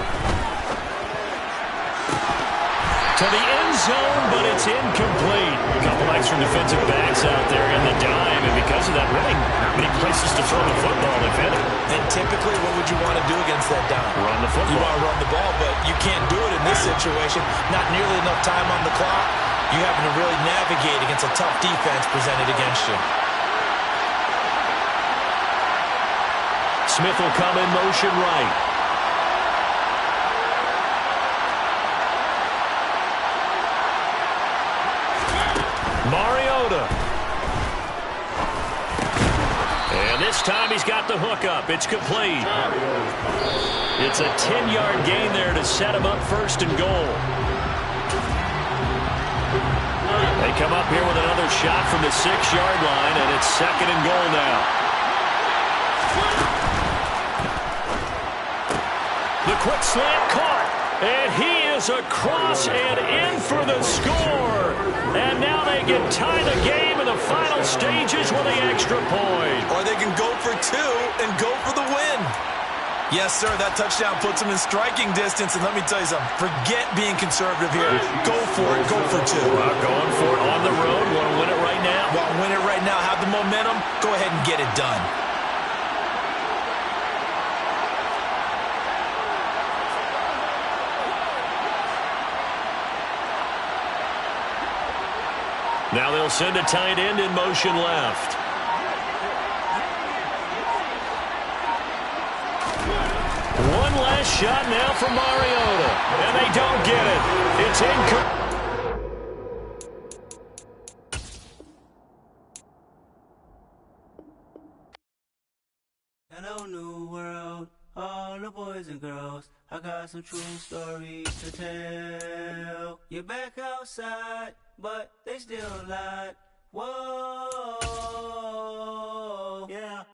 To the end zone, but it's incomplete. A couple extra defensive backs out there in the dime, and because of that, really not many places to throw the football, if any. And typically, what would you want to do against that dime? Run the football. You want to run the ball, but you can't do it in this situation. Not nearly enough time on the clock. You having to really navigate against a tough defense presented against you. Smith will come in motion right. Mariota. And this time he's got the hook up. It's complete. It's a 10-yard gain there to set him up 1st and goal. They come up here with another shot from the 6-yard line, and it's 2nd and goal now. The quick slant caught, and he is across and in for the score. And now they can tie the game in the final stages with the extra point. Or they can go for 2 and go for the win. Yes, sir, that touchdown puts them in striking distance. And let me tell you something, forget being conservative here. Go for it, go for 2. Going for it on the road. Want to win it right now? Want to win it right now, have the momentum, go ahead and get it done. Now they'll send a tight end in motion left. One last shot now for Mariota. And they don't get it. It's incomplete. Hello, new world. All the boys and girls. I got some true stories to tell. You're back outside, but they still lied. Whoa, yeah.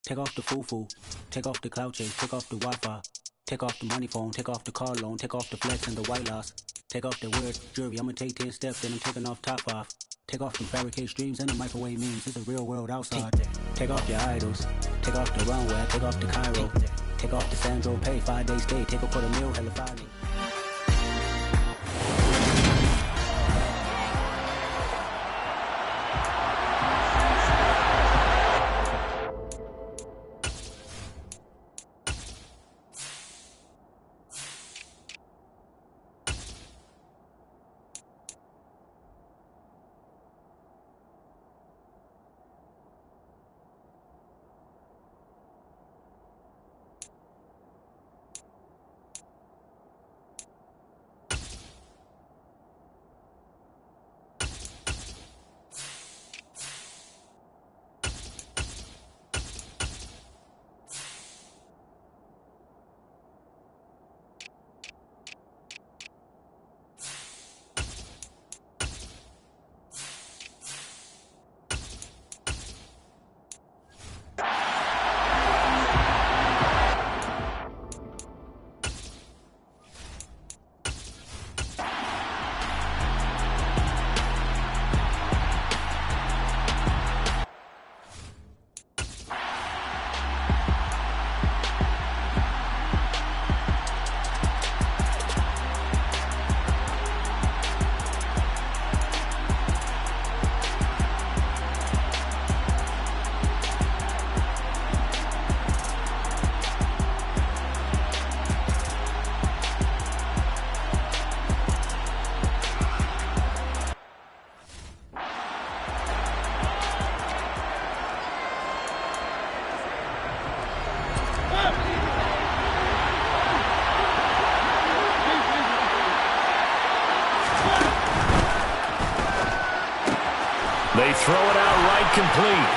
Take off the foo-foo, take off the cloud chase, take off the Wi-Fi, take off the money phone, take off the car loan, take off the flex and the white loss, take off the weird jewelry, I'ma take 10 steps, then I'm taking off top off. Take off the fabricate streams and the microwave memes, it's a real world outside. Take off your idols, take off the runway, take off the Cairo, take off the Sandro Pay, 5 days stay, take a quarter meal, hella 5 days. They throw it out right complete.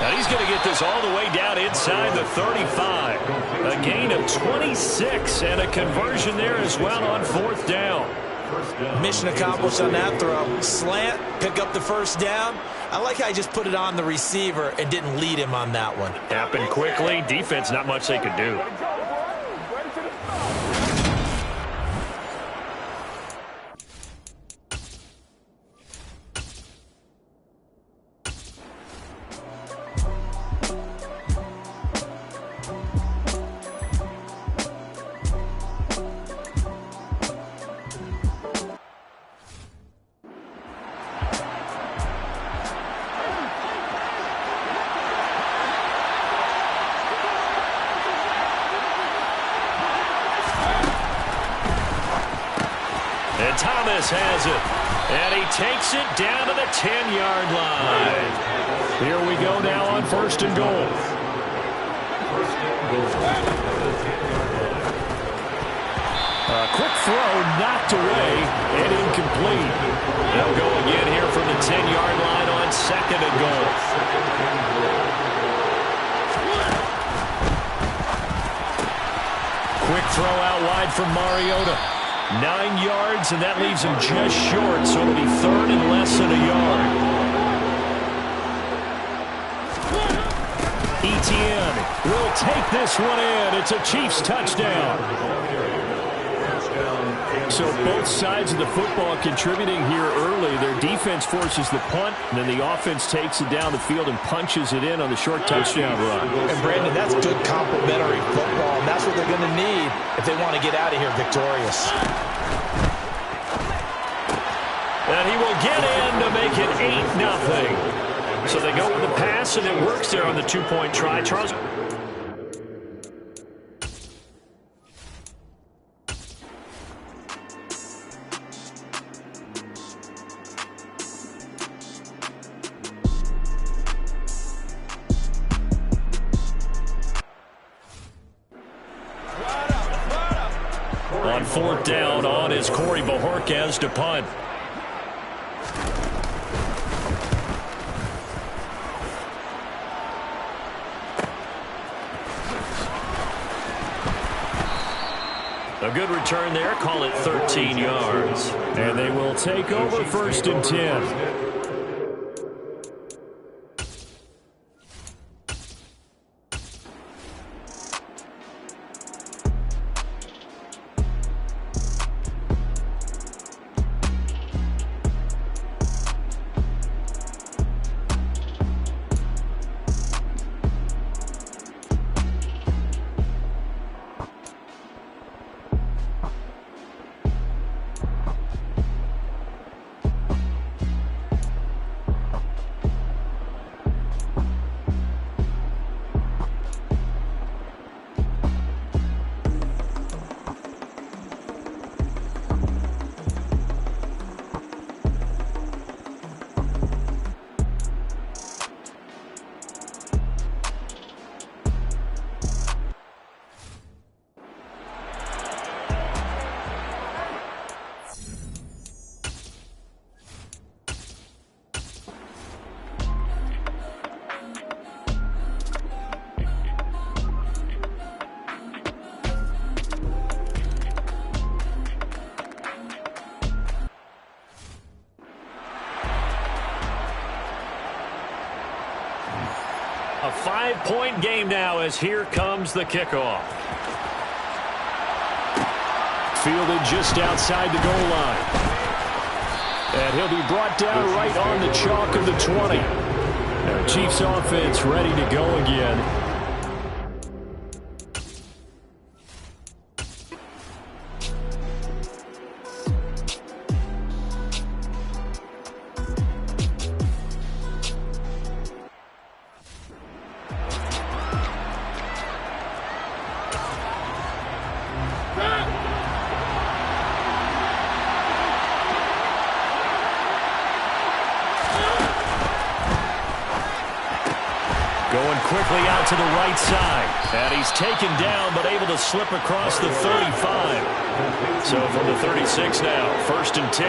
And he's going to get this all the way down inside the 35. A gain of 26 and a conversion there as well on 4th down. Mission accomplished on that throw. Slant, pick up the first down. I like how I just put it on the receiver and didn't lead him on that one. Happened quickly. Defense, not much they could do. And Thomas has it. And he takes it down to the 10-yard line. Here we go now on 1st and goal. A quick throw knocked away and incomplete. They'll go again here from the 10-yard line on 2nd and goal. Quick throw out wide from Mariota. 9 yards, and that leaves him just short, so it'll be 3rd and less than a yard. Etienne will take this one in. It's a Chiefs touchdown. So both sides of the football contributing here early. Their defense forces the punt, and then the offense takes it down the field and punches it in on the short touchdown run. And Brandon, that's good complementary football, and that's what they're going to need if they want to get out of here victorious. And he will get in to make it 8-0. So they go with the pass, and it works there on the 2-point try. Charles. On 4th down, on is Corey Bojorquez to punt. A good return there, call it 13 yards. And they will take over 1st and 10. A 5-point game now as here comes the kickoff. Fielded just outside the goal line. And he'll be brought down right on the chalk of the 20. And the Chiefs offense ready to go again. Going quickly out to the right side. And he's taken down, but able to slip across the 35. So from the 36 now, 1st and 10.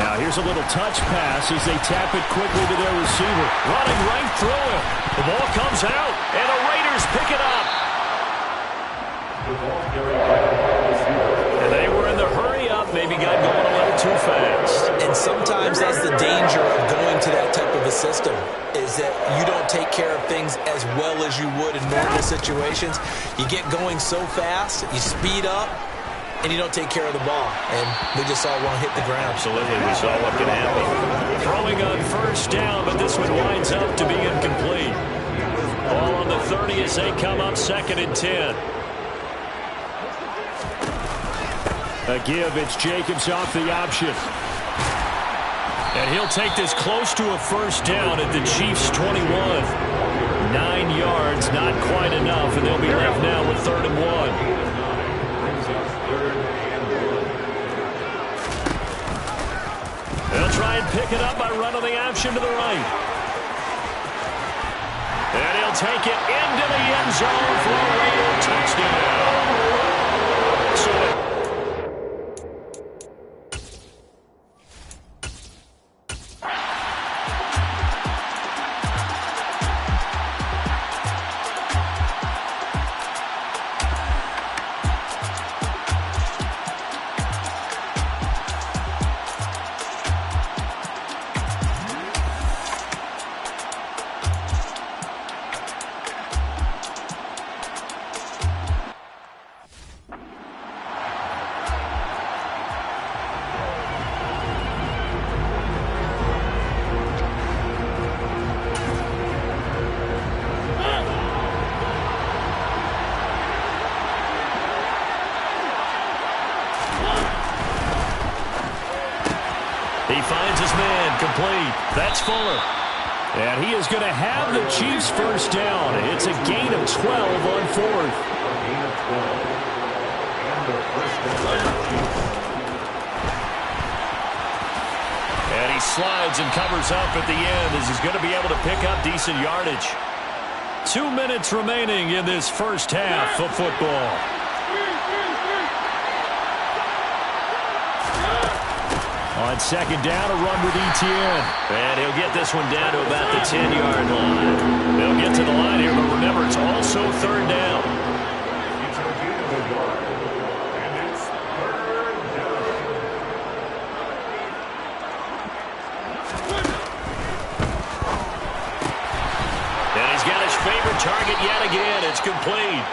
Now here's a little touch pass as they tap it quickly to their receiver. Running right through him. The ball comes out, and the Raiders pick it up. And they were in the hurry-up, maybe got going a little too fast. And sometimes that's the danger of going to that type of a system, is that you don't take care of things as well as you would in normal situations. You get going so fast, you speed up, and you don't take care of the ball. And we just saw one hit the ground. Absolutely, we saw what could happen. Throwing on first down, but this one winds up to be incomplete. Ball on the 30 as they come up 2nd and 10. A give, it's Jacobs off the option. And he'll take this close to a first down at the Chiefs' 21. 9 yards, not quite enough, and they'll be left now with 3rd and 1. They'll try and pick it up by running the option to the right. And he'll take it into the end zone for a Raider touchdown. So he finds his man, complete. That's Fuller. And he is going to have the Chiefs first down. It's a gain of 12 on 4th. And he slides and covers up at the end as he's going to be able to pick up decent yardage. 2 minutes remaining in this first half of football. On 2nd down, a run with Etienne. And he'll get this one down to about the 10-yard line. They'll get to the line here, but remember, it's also 3rd down. And he's got his favorite target yet again. It's complete.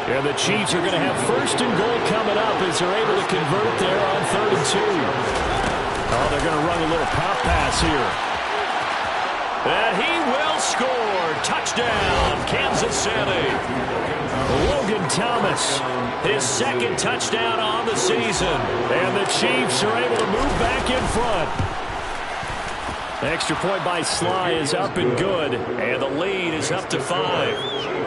And the Chiefs are going to have 1st and goal coming up as they're able to convert there on 3rd and 2. Oh, they're going to run a little pop pass here. And he will score. Touchdown, Kansas City. Logan Thomas, his 2nd touchdown on the season. And the Chiefs are able to move back in front. Extra point by Sly is up and good. And the lead is up to 5.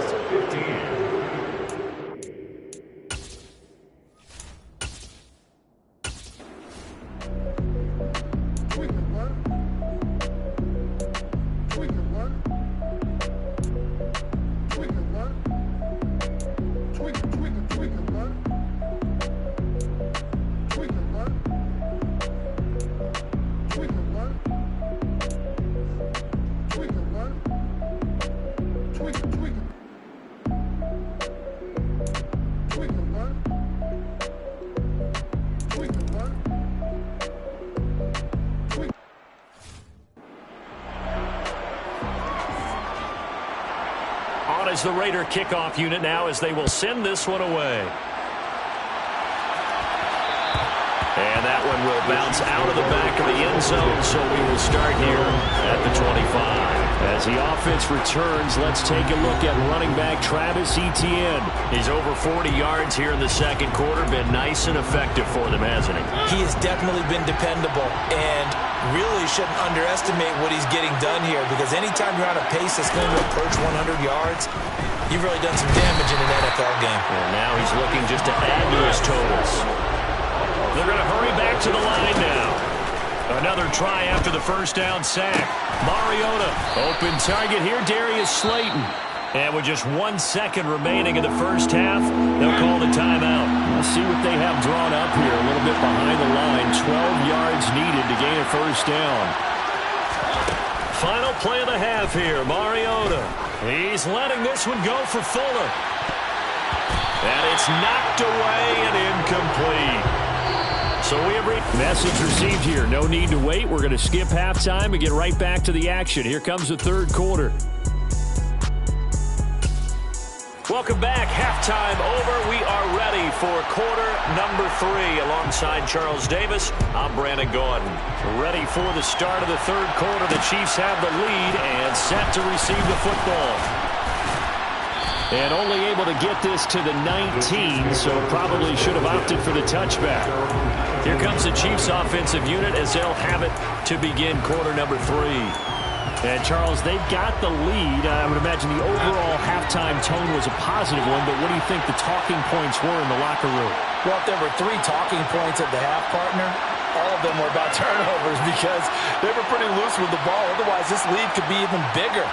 Is the Raider kickoff unit now as they will send this one away. And that one will bounce out of the back of the end zone, so we will start here at the 25. As the offense returns, let's take a look at running back Travis Etienne. He's over 40 yards here in the 2nd quarter. Been nice and effective for them, hasn't he? He has definitely been dependable, and really shouldn't underestimate what he's getting done here, because anytime you're on a pace that's going to approach 100 yards, you've really done some damage in an NFL game. And now he's looking just to add to his totals. They're going to hurry back to the line now. Another try after the first down sack. Mariota, open target here, Darius Slayton. And with just 1 second remaining in the first half, they'll call the timeout. Let's see what they have drawn up here. A little bit behind the line, 12 needed to gain a first down. Final play of the half here, Mariota. He's letting this one go for Fuller. And it's knocked away and incomplete. So we have message received here. No need to wait. We're going to skip halftime and get right back to the action. Here comes the third quarter. Welcome back. Halftime over. We are ready for quarter number 3. Alongside Charles Davis, I'm Brandon Gordon. Ready for the start of the third quarter. The Chiefs have the lead and set to receive the football. And only able to get this to the 19, so probably should have opted for the touchback. Here comes the Chiefs offensive unit as they'll have it to begin quarter number 3. And, Charles, they've got the lead. I would imagine the overall halftime tone was a positive one, but what do you think the talking points were in the locker room? Well, if there were 3 talking points at the half, partner, all of them were about turnovers because they were pretty loose with the ball. Otherwise, this lead could be even bigger.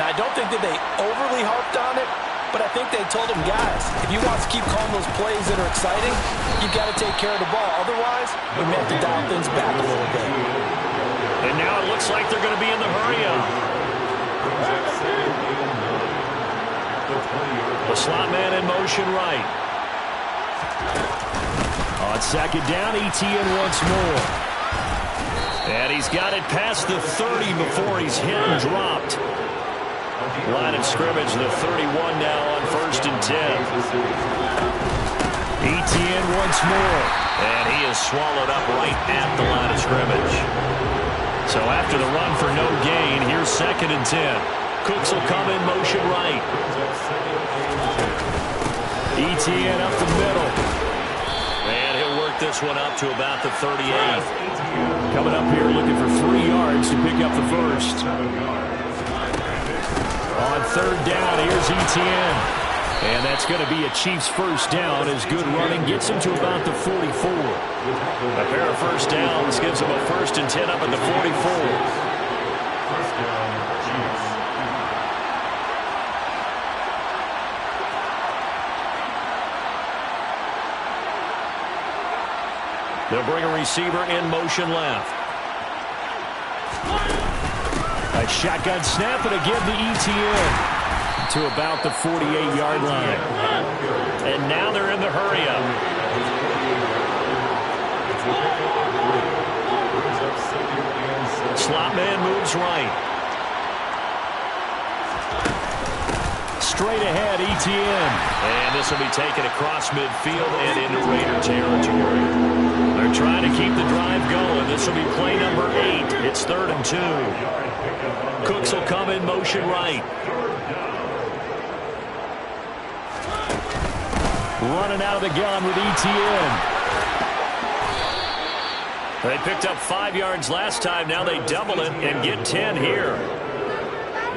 Now, I don't think that they overly harped on it, but I think they told them, guys, if you want to keep calling those plays that are exciting, you've got to take care of the ball. Otherwise, we may have to dial things back a little bit. And now it looks like they're going to be in the hurry-up. The slot man in motion right. On second down, Etienne once more. And he's got it past the 30 before he's hit and dropped. Line of scrimmage, the 31 now on 1st and 10. Etienne once more. And he is swallowed up right at the line of scrimmage. So after the run for no gain, here's 2nd and 10. Cooks will come in motion right. Etienne up the middle. And he'll work this one up to about the 38. Coming up here looking for 3 yards to pick up the first. On 3rd down, here's Etienne. And that's going to be a Chiefs first down as good running gets him to about the 44. A pair of first downs gives him a 1st and 10 up at the 44. First down, Chiefs. They'll bring a receiver in motion left. A shotgun snap and again to Etienne. To about the 48-yard line. And now they're in the hurry-up. Slot man moves right. Straight ahead, Etienne. And this will be taken across midfield and into Raider territory. They're trying to keep the drive going. This will be play number 8. It's 3rd and 2. Cooks will come in motion right. Running out of the gun with Etienne. They picked up 5 yards last time. Now they double it and get 10 here.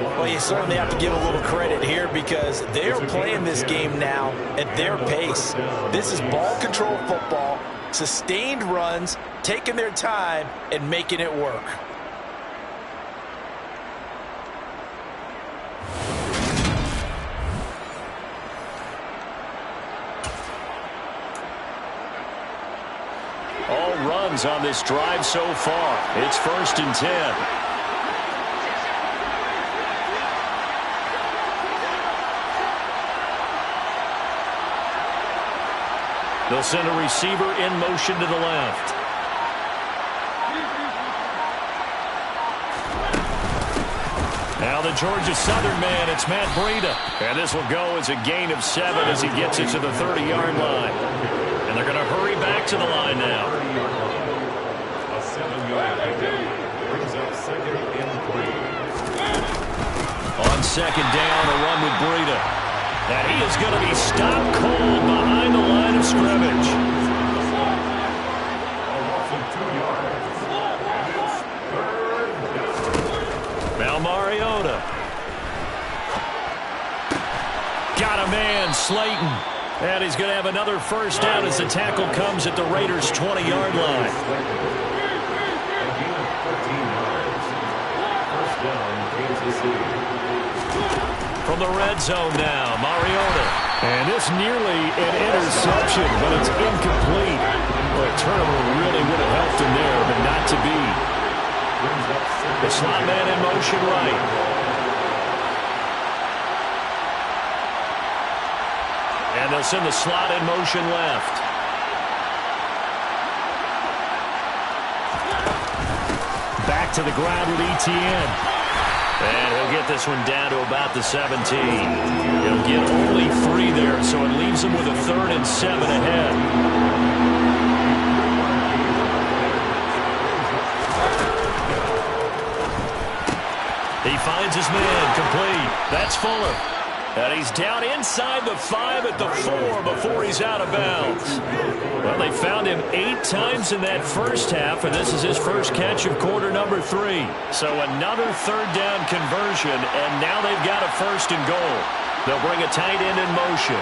Well, you certainly have to give a little credit here because they're playing this game now at their pace. This is ball control football, sustained runs, taking their time, and making it work. All runs on this drive so far. It's 1st and 10. They'll send a receiver in motion to the left. Now the Georgia Southern man, it's Matt Breida. And this will go as a gain of 7 as he gets it to the 30-yard line. And they're going to hurry back to the line now. A 7-yard pickup brings up 2nd and 3. On 2nd down, a run with Breida. And he is going to be stopped cold behind the line of scrimmage. Now Mariota. Got a man, Slayton. And he's going to have another first down as the tackle comes at the Raiders' 20-yard line. From the red zone now, Mariota. And this nearly an interception, but it's incomplete. Well, a turnover really would have helped him there, but not to The slot man in motion right. And they'll send the slot in motion left. Back to the ground with Etienne. And he'll get this one down to about the 17. He'll get only 3 there, so it leaves him with a 3rd and 7 ahead. He finds his man, complete. That's Fuller. And he's down inside the 5 at the 4 before he's out of bounds. Well, they found him 8 times in that first half, and this is his first catch of quarter number 3. So another 3rd down conversion, and now they've got a 1st and goal. They'll bring a tight end in motion.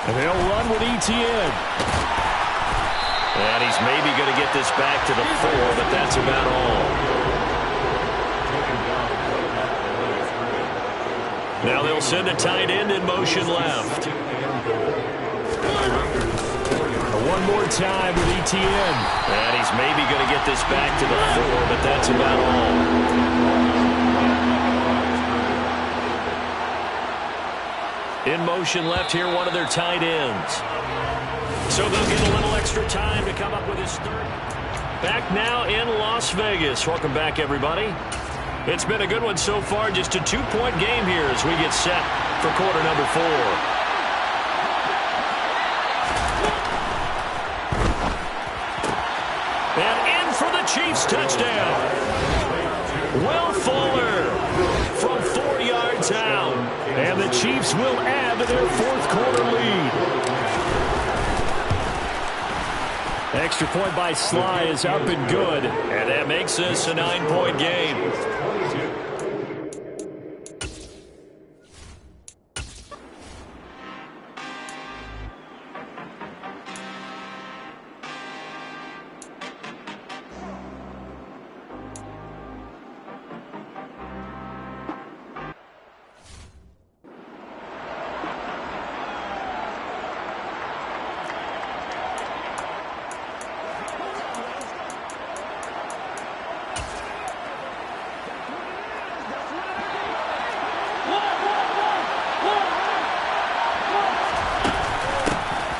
And they'll run with Etienne. And he's maybe going to get this back to the 4, but that's about all. Now they'll send a tight end in motion left. One more time with Etienne. And he's maybe going to get this back to the 4, but that's about all. In motion left here, one of their tight ends. So they'll get a little extra time to come up with his 3rd. Back now in Las Vegas. Welcome back, everybody. It's been a good one so far. Just a 2-point game here as we get set for quarter number 4. And in for the Chiefs touchdown. Will Fuller from 4 yards out. And the Chiefs will add to their 4th quarter lead. Extra point by Sly is up and good. And that makes this a 9-point game.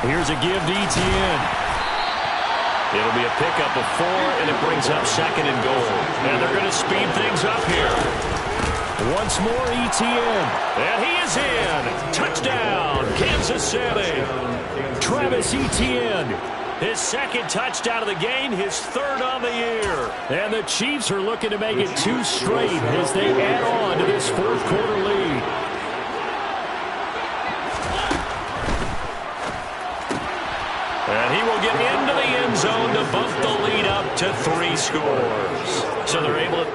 Here's a give to Etienne. It'll be a pickup of 4, and it brings up 2nd and goal. And they're going to speed things up here. Once more, Etienne. And he is in. Touchdown, Kansas City. Travis Etienne. His 2nd touchdown of the game, his 3rd on the year. And the Chiefs are looking to make it 2 straight as they add on to this 4th quarter lead. And he will get into the end zone to bump the lead up to 3 scores. So they're able to...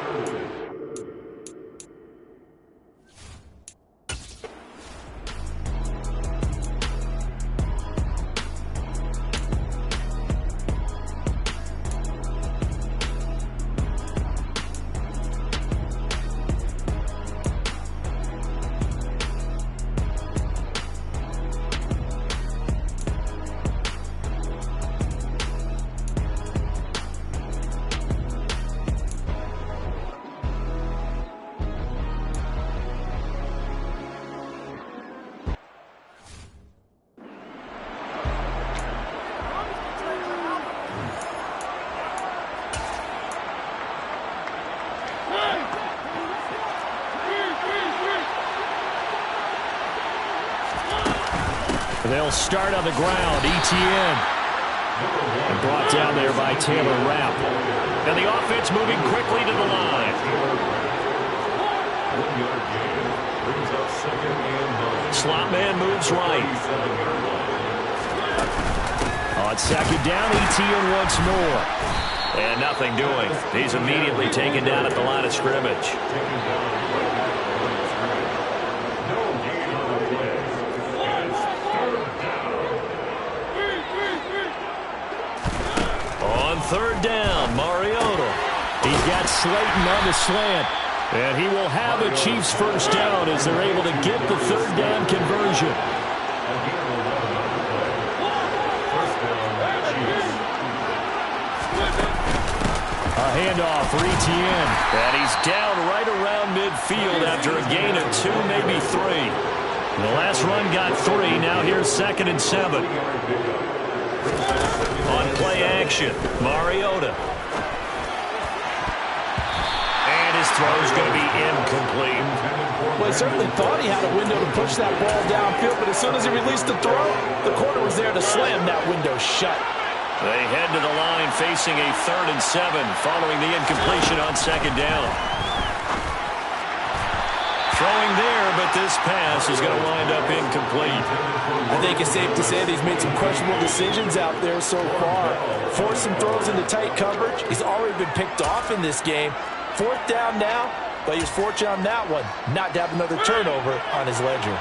They'll start on the ground. Etienne. And brought down there by Taylor Rapp. And the offense moving quickly to the line. Slot man moves right. On 2nd down, Etienne once more. And nothing doing. He's immediately taken down at the line of scrimmage. On 3rd down, Mariota. He's got Slayton on the slant. And he will have a Chiefs 1st down as they're able to get the 3rd down conversion. handoff for Etienne. And he's down right around midfield after a gain of 2, maybe 3. The last run got 3. Now here's 2nd and 7. On play action, Mariota. And his throw's going to be incomplete. Well, he certainly thought he had a window to push that ball downfield, but as soon as he released the throw, the corner was there to slam that window shut. They head to the line facing a 3rd and 7 following the incompletion on 2nd down. Throwing there, but this pass is going to wind up incomplete. I think it's safe to say that he's made some questionable decisions out there so far. Forced some throws into tight coverage. He's already been picked off in this game. 4th down now, but he was fortunate on that one not to have another turnover on his ledger.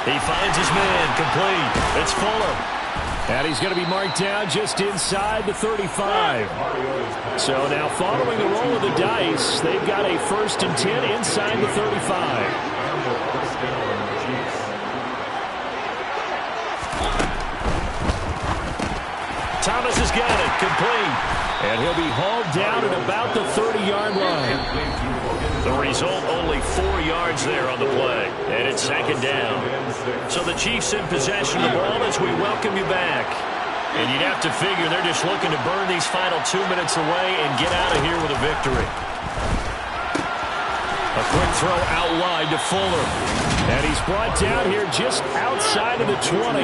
He finds his man, complete. It's Fuller. And he's going to be marked down just inside the 35. So now following the roll of the dice, they've got a 1st and 10 inside the 35. Thomas has got it, complete. And he'll be hauled down at about the 30-yard line. The result, only 4 yards there on the play. And it's 2nd down. So the Chiefs in possession of the ball as we welcome you back. And you'd have to figure they're just looking to burn these final 2 minutes away and get out of here with a victory. A quick throw out wide to Fuller. And he's brought down here just outside of the 20.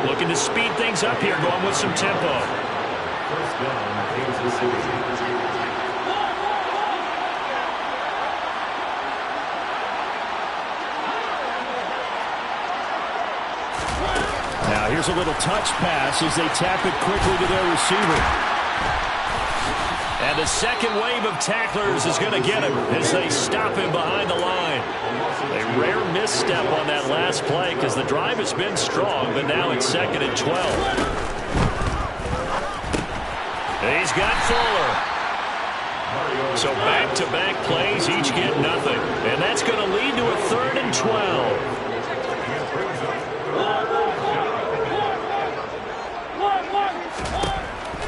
Looking to speed things up here, going with some tempo. First down, Kansas City. Now here's a little touch pass as they tap it quickly to their receiver. And the second wave of tacklers is going to get him as they stop him behind the line. A rare misstep on that last play because the drive has been strong, but now it's 2nd and 12. He's got Fuller. So back-to-back plays, each get nothing. And that's going to lead to a 3rd and 12.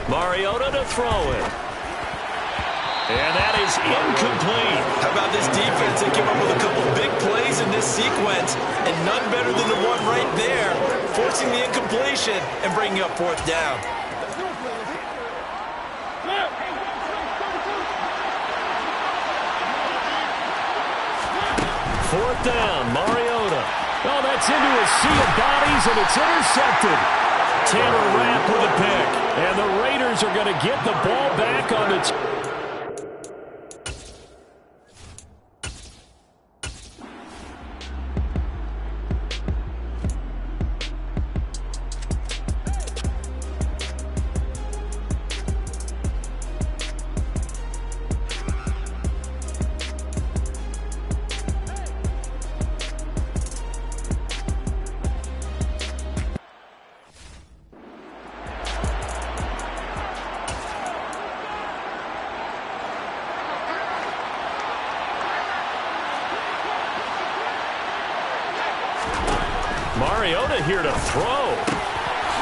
Mariota to throw it. And that is incomplete. How about this defense? They came up with a couple big plays in this sequence, and none better than the one right there, forcing the incompletion and bringing up 4th down. Fourth down, Mariota. Oh, that's into a sea of bodies, and it's intercepted. Taylor Rapp with a pick. And the Raiders are going to get the ball back on the... Mariota here to throw.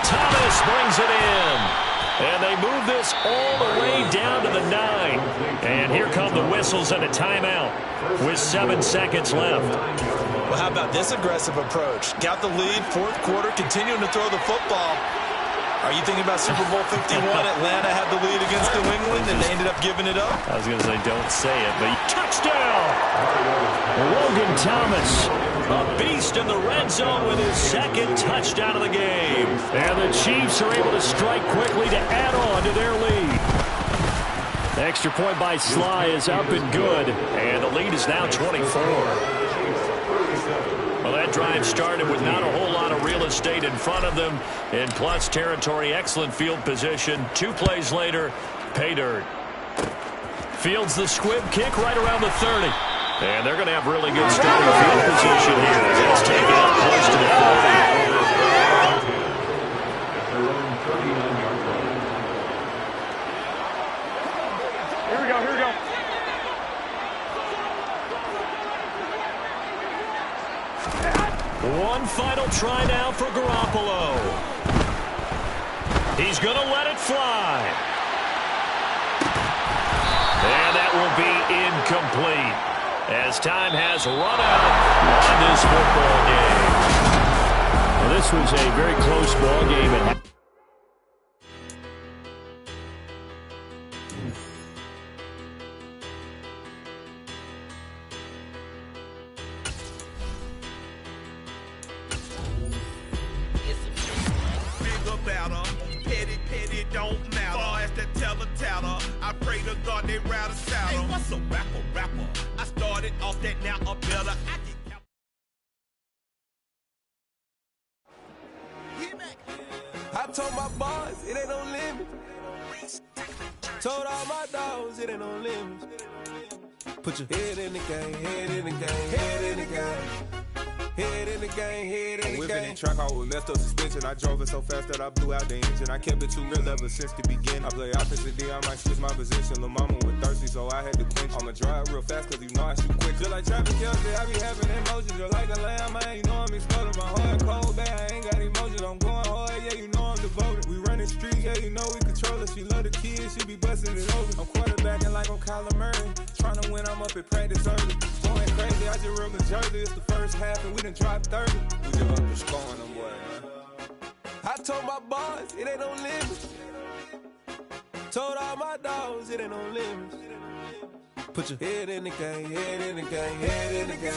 Thomas brings it in. And they move this all the way down to the 9. And here come the whistles and a timeout with 7 seconds left. Well, how about this aggressive approach? Got the lead, 4th quarter, continuing to throw the football. Are you thinking about Super Bowl 51? Atlanta had the lead against New England, and they ended up giving it up? I was going to say, don't say it, but touchdown! Logan Thomas, a beast in the red zone with his 2nd touchdown of the game. And the Chiefs are able to strike quickly to add on to their lead. The extra point by Sly is up and good, and the lead is now 24. Well, that drive started with not a whole lot of real estate in front of them. In plus territory, excellent field position. 2 plays later, pay dirt. Fields the squib kick right around the 30. And they're going to have really good starting field position here. It's taken up close to the 40. Here we go, here we go. One final try now for Garoppolo. He's going to let it fly. And that will be incomplete as time has run out on this football game. Well, this was a very close ball game. I pray to God they rather saddle. Hey, what's a rapper? I started off that, now I'm better. I told my boss it ain't no limit. Told all my dogs it ain't no limit. Put your head in the game, head in the game, head in the game. Head in the game, head in the game. Whipping in track, I was messed up suspension. I drove it so fast that I blew out the engine. I kept it too real ever since the beginning. I play opposite D, I might switch my position. Lil' mama was thirsty, so I had to quench. I'ma drive real fast, cause you know I shoot quick. Just like traffic Kelsey, I be having emotions. Just like a lamb, man, you know I'm exploding. My heart cold, bad, I ain't got emotions. I'm going hard, yeah, you know I'm devoted. We running streets, yeah, you know we control it. She love the kids, she be busting it over. I'm quarterbacking like I'm Kyler Murray. Trying to win, I'm up at practice early. Going crazy, I just run the jersey. It's the first half, and we done dropped 30. We just up to scoring them, boy, man. I told my boss it ain't no limits. Told all my dogs it ain't no limits. Put your head in the game, head in the game, head in the game.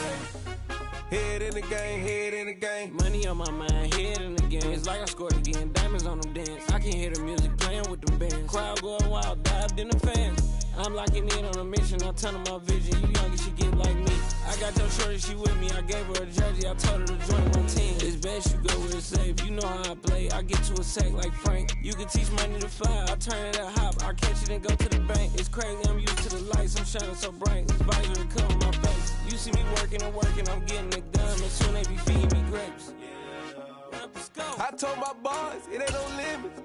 Head in the game, head in the game. Money on my mind, head in the game. It's like I scored again, diamonds on them dance. I can hear the music playing with them bands. Crowd going wild, dived in the fans. I'm locking in on a mission, I tell them my vision. You young, you should get like me. I got your shorty, she with me. I gave her a jersey, I told her to join my team. It's best you go where it's safe. You know how I play. I get to a sack like Frank. You can teach money to fly. I turn it at hop. I catch it and go to the bank. It's crazy, I'm used to the lights. I'm shining so bright. This visor will cover my face. You see me working and working. I'm getting it done. And soon they be feeding me grapes. I told my boss it ain't no limits.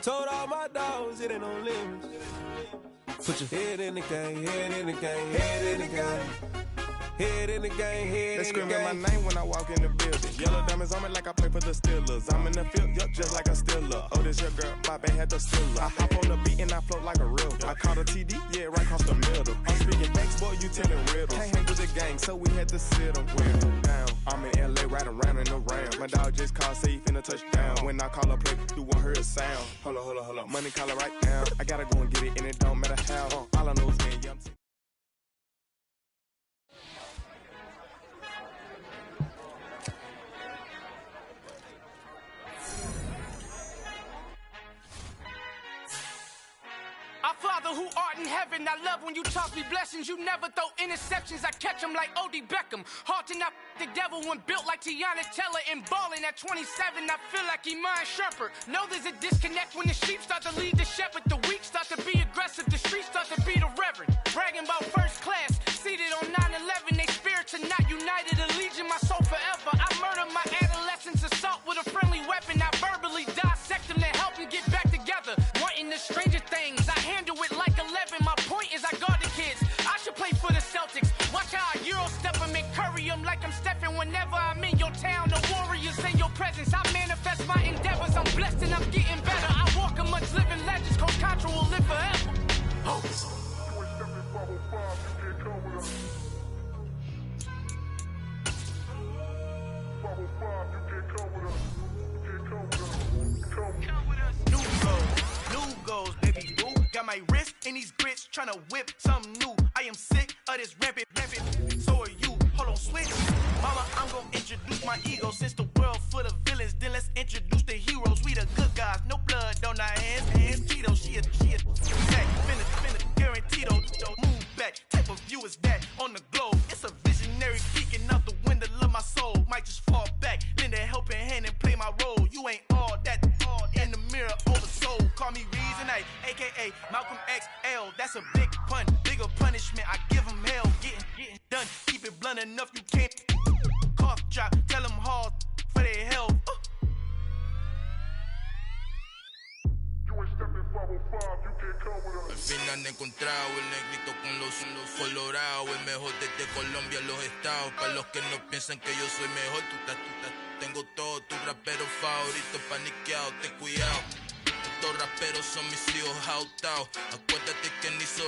Told all my dogs it ain't no limits. Put your head in the game, head in the game, head in the game. Head in the game, head They in the game. screaming my name when I walk in the building. Yellow diamonds on me like I play for the Steelers. I'm in the field, yup, just like a Steeler. Oh, this your girl, my band had the Steeler. I hop on the beat and I float like a real. I caught a TD, yeah, right across the middle. I'm speaking thanks, boy, you telling riddles. Can't hang with the gang, so we had to sit them down. I'm in LA, riding around in the ram. My dog just called, say he finna touchdown. When I call a play, you won't hear a sound. Hold up, money caller right now. I gotta go and get it, and it don't matter how. All I know is me, yeah, I'm Our Father who art in heaven, I love when you toss me blessings. You never throw interceptions, I catch them like O.D. Beckham. Hard to not the devil when built like Tiana Teller and balling at 27. I feel like Iman Shumpert. Know there's a disconnect when the sheep start to lead the shepherd. The weak start to be aggressive, the streets start to be the reverend. Bragging about first class, seated on 9/11. They spirits are not united, a legion, my soul forever. I murder my adolescence, assault with a friendly weapon. I verbally dissect them to help them get back together. Wanting the stranger things, I handle it like 11. My point is I guard the kids. I should play for the Celtics. Watch how I Euro step them and curry them like I'm Stephen. Whenever I'm in your town, the Warriors in your presence. I manifest my endeavors. I'm blessed and I'm getting better. I walk amongst living legends. Coach Contra will live forever. Oh. New goals, baby boo. Got my wrist in these grits, tryna whip something new. I am sick of this rampant. So are you. Hold on, switch. Mama, I'm gonna introduce my ego. Since the world full of villains, then let's introduce the heroes. We the good guys, no blood on our hands. Tito, she a back. Finna, guaranteed. Don't move back. Type of view is that on the globe? It's a visionary peeking out the window of my soul. Might just fall back, lend a helping hand and play my role. You ain't all that in the mirror oversold. Call me Reason A, aka Malcolm XL. That's a big pun, bigger punishment. I give him hell, getting done. Keep it blunt enough, you can't cough drop. Tell them hard for their health. You ain't stepping Al final he encontrado el negrito con los colorados, el mejor desde Colombia a los estados. Para los que no piensan que yo soy mejor, tengo todo, tus raperos favoritos paniqueados, ten cuidado. Estos raperos son mis hijos autados. Acuérdate que ni